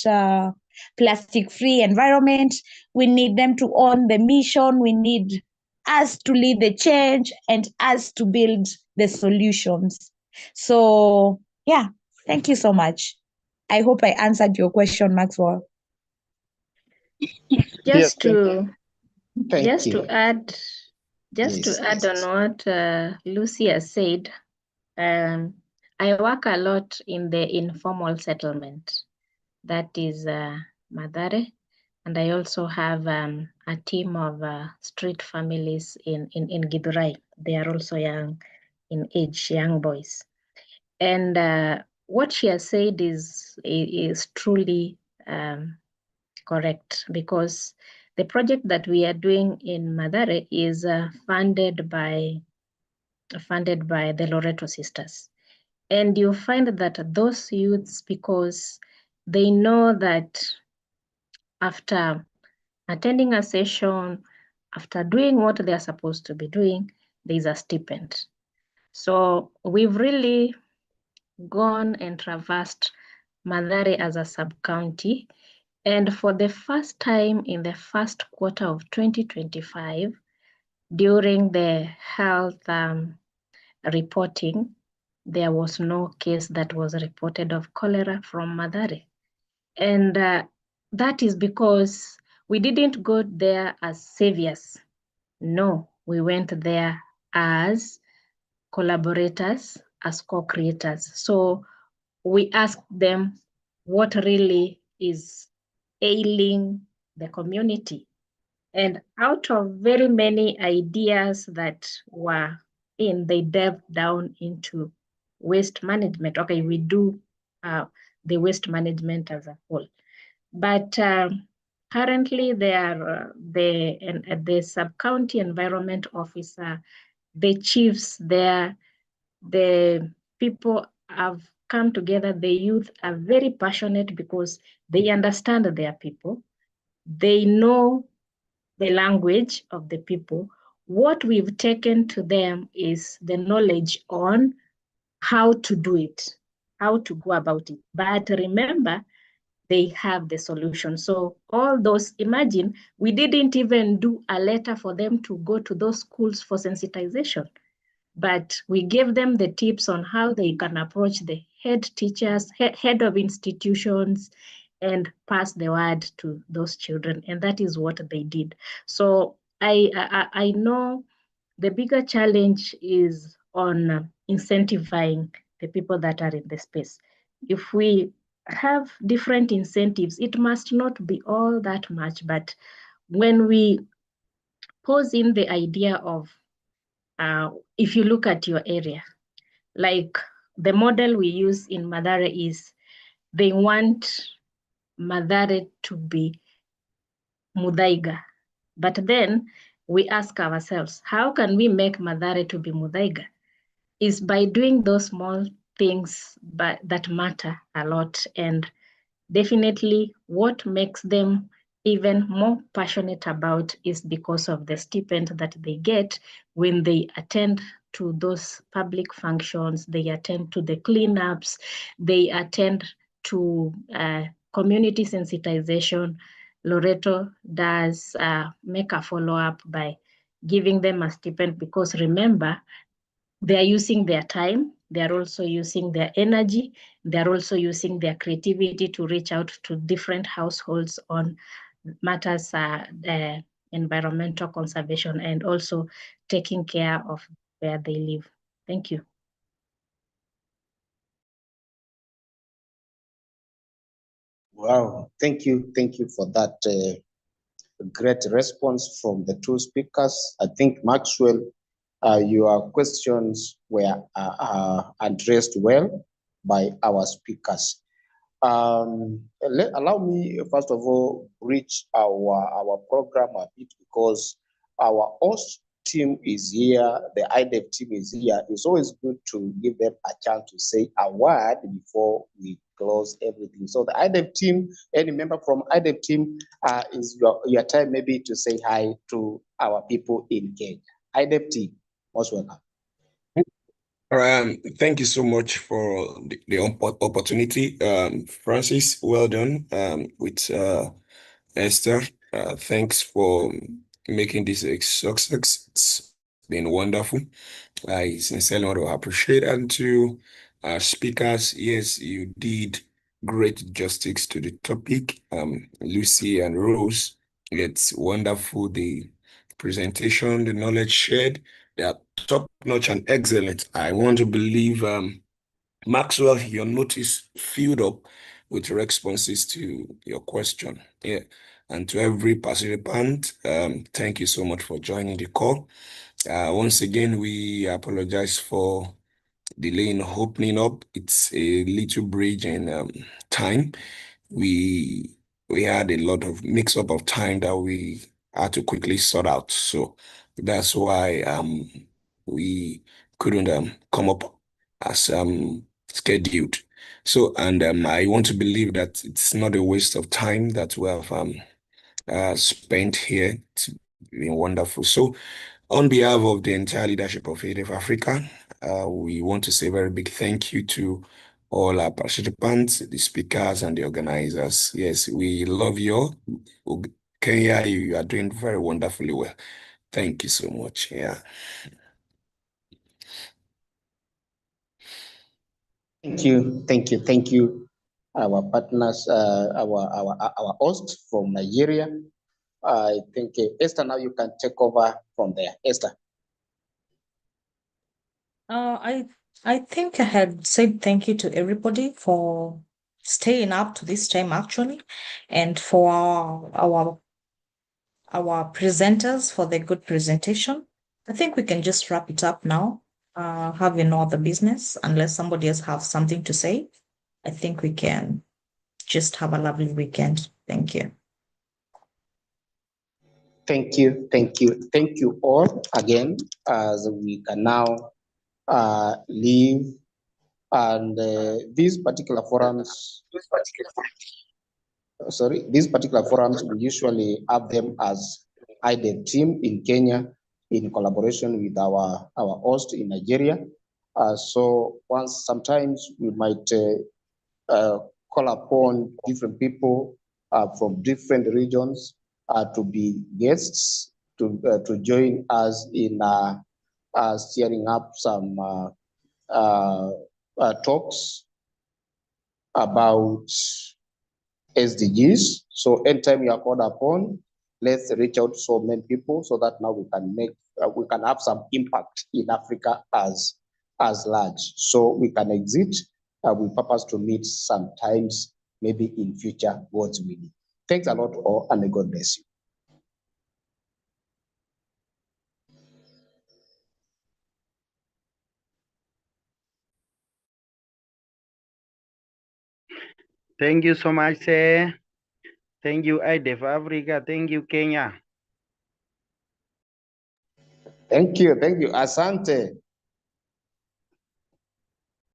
plastic-free environment. We need them to own the mission. We need us to lead the change and us to build the solutions. So, yeah, thank you so much. I hope I answered your question, Maxwell. Just Yes, to thank you. add Yes, to add on what Lucy has said, I work a lot in the informal settlement, that is Mathare, and I also have a team of street families in Githurai. They are also young in age, young boys. And what she has said is truly correct, because the project that we are doing in Mathare is funded by funded by the Loreto Sisters. And you find that those youths, because they know that after attending a session, after doing what they're supposed to be doing, there's a stipend. So we've really gone and traversed Mathare as a sub-county. And for the first time in the first quarter of 2025, during the health reporting, there was no case that was reported of cholera from Mathare. And that is because we didn't go there as saviors. No, we went there as collaborators, as co-creators. So we asked them what really is ailing the community. And out of very many ideas that were they delved down into waste management. Okay, we do the waste management as a whole. But currently the sub-county environment officer, the chiefs there, the people have come together, the youth are very passionate because they understand their people. They know the language of the people. What we've taken to them is the knowledge on how to do it, how to go about it. But remember, they have the solution. So all those, imagine, we didn't even do a letter for them to go to those schools for sensitization, but we gave them the tips on how they can approach the head teachers, head of institutions, and pass the word to those children. And that is what they did. So I know the bigger challenge is on incentivizing the people that are in the space. If we have different incentives, it must not be all that much, but when we pose in the idea of, if you look at your area, like the model we use in Mathare is they want Mathare to be Muthaiga. But then we ask ourselves, how can we make Mathare to be Muthaiga? Is by doing those small things that matter a lot. And definitely what makes them even more passionate about is because of the stipend that they get when they attend to those public functions, they attend to the cleanups, they attend to community sensitization. Loreto does make a follow-up by giving them a stipend, because remember, they are using their time, they are also using their energy, they are also using their creativity to reach out to different households on matters environmental conservation and also taking care of where they live. Thank you. Wow, thank you for that great response from the two speakers. I think Maxwell, your questions were addressed well by our speakers. Allow me, first of all, reach our program a bit, because our host team is here, the IDEF team is here. It's always good to give them a chance to say a word before we close everything. So the IDEF team, any member from IDEF team, is your time maybe to say hi to our people in Kenya. IDEF team, most welcome. Thank you so much for the opportunity. Francis, well done with Esther. Thanks for making this a success. It's been wonderful. I sincerely want to appreciate, and to our speakers. Yes, you did great justice to the topic. Lucy and Rose, it's wonderful, the presentation, the knowledge shared. They are top-notch and excellent. I want to believe, Maxwell, your notice filled up with responses to your question. Yeah. And to every participant, thank you so much for joining the call. Once again, we apologize for delaying opening up. It's a little bridge in time. We had a lot of mix-up of time that we had to quickly sort out. So that's why we couldn't come up as scheduled. So, and I want to believe that it's not a waste of time that we have spent here. It's been wonderful. So, on behalf of the entire leadership of ADF Africa, we want to say a very big thank you to all our participants, the speakers, and the organizers. Yes, we love you all. Kenya, you are doing very wonderfully well. Thank you so much. Yeah. Thank you, our partners, our host from Nigeria. I think Esther, now you can take over from there. Esther. I think I had said thank you to everybody for staying up to this time actually, and for our presenters for the good presentation. I think we can just wrap it up now. Having no other business, unless somebody else has something to say. I think we can just have a lovely weekend. Thank you. Thank you all again, as we can now leave, and these particular forums, we usually have them as IDEF team in Kenya in collaboration with our host in Nigeria. So sometimes we might call upon different people from different regions to be guests to join us in steering up some talks about SDGs. So anytime you are called upon, let's reach out to so many people so that now we can have some impact in Africa as large. So we can exit. We purpose to meet sometimes, maybe in future, God's willing. Thanks a lot, all, and may God bless you. Thank you so much. Thank you, IDEF Africa. Thank you, Kenya. Thank you. Asante.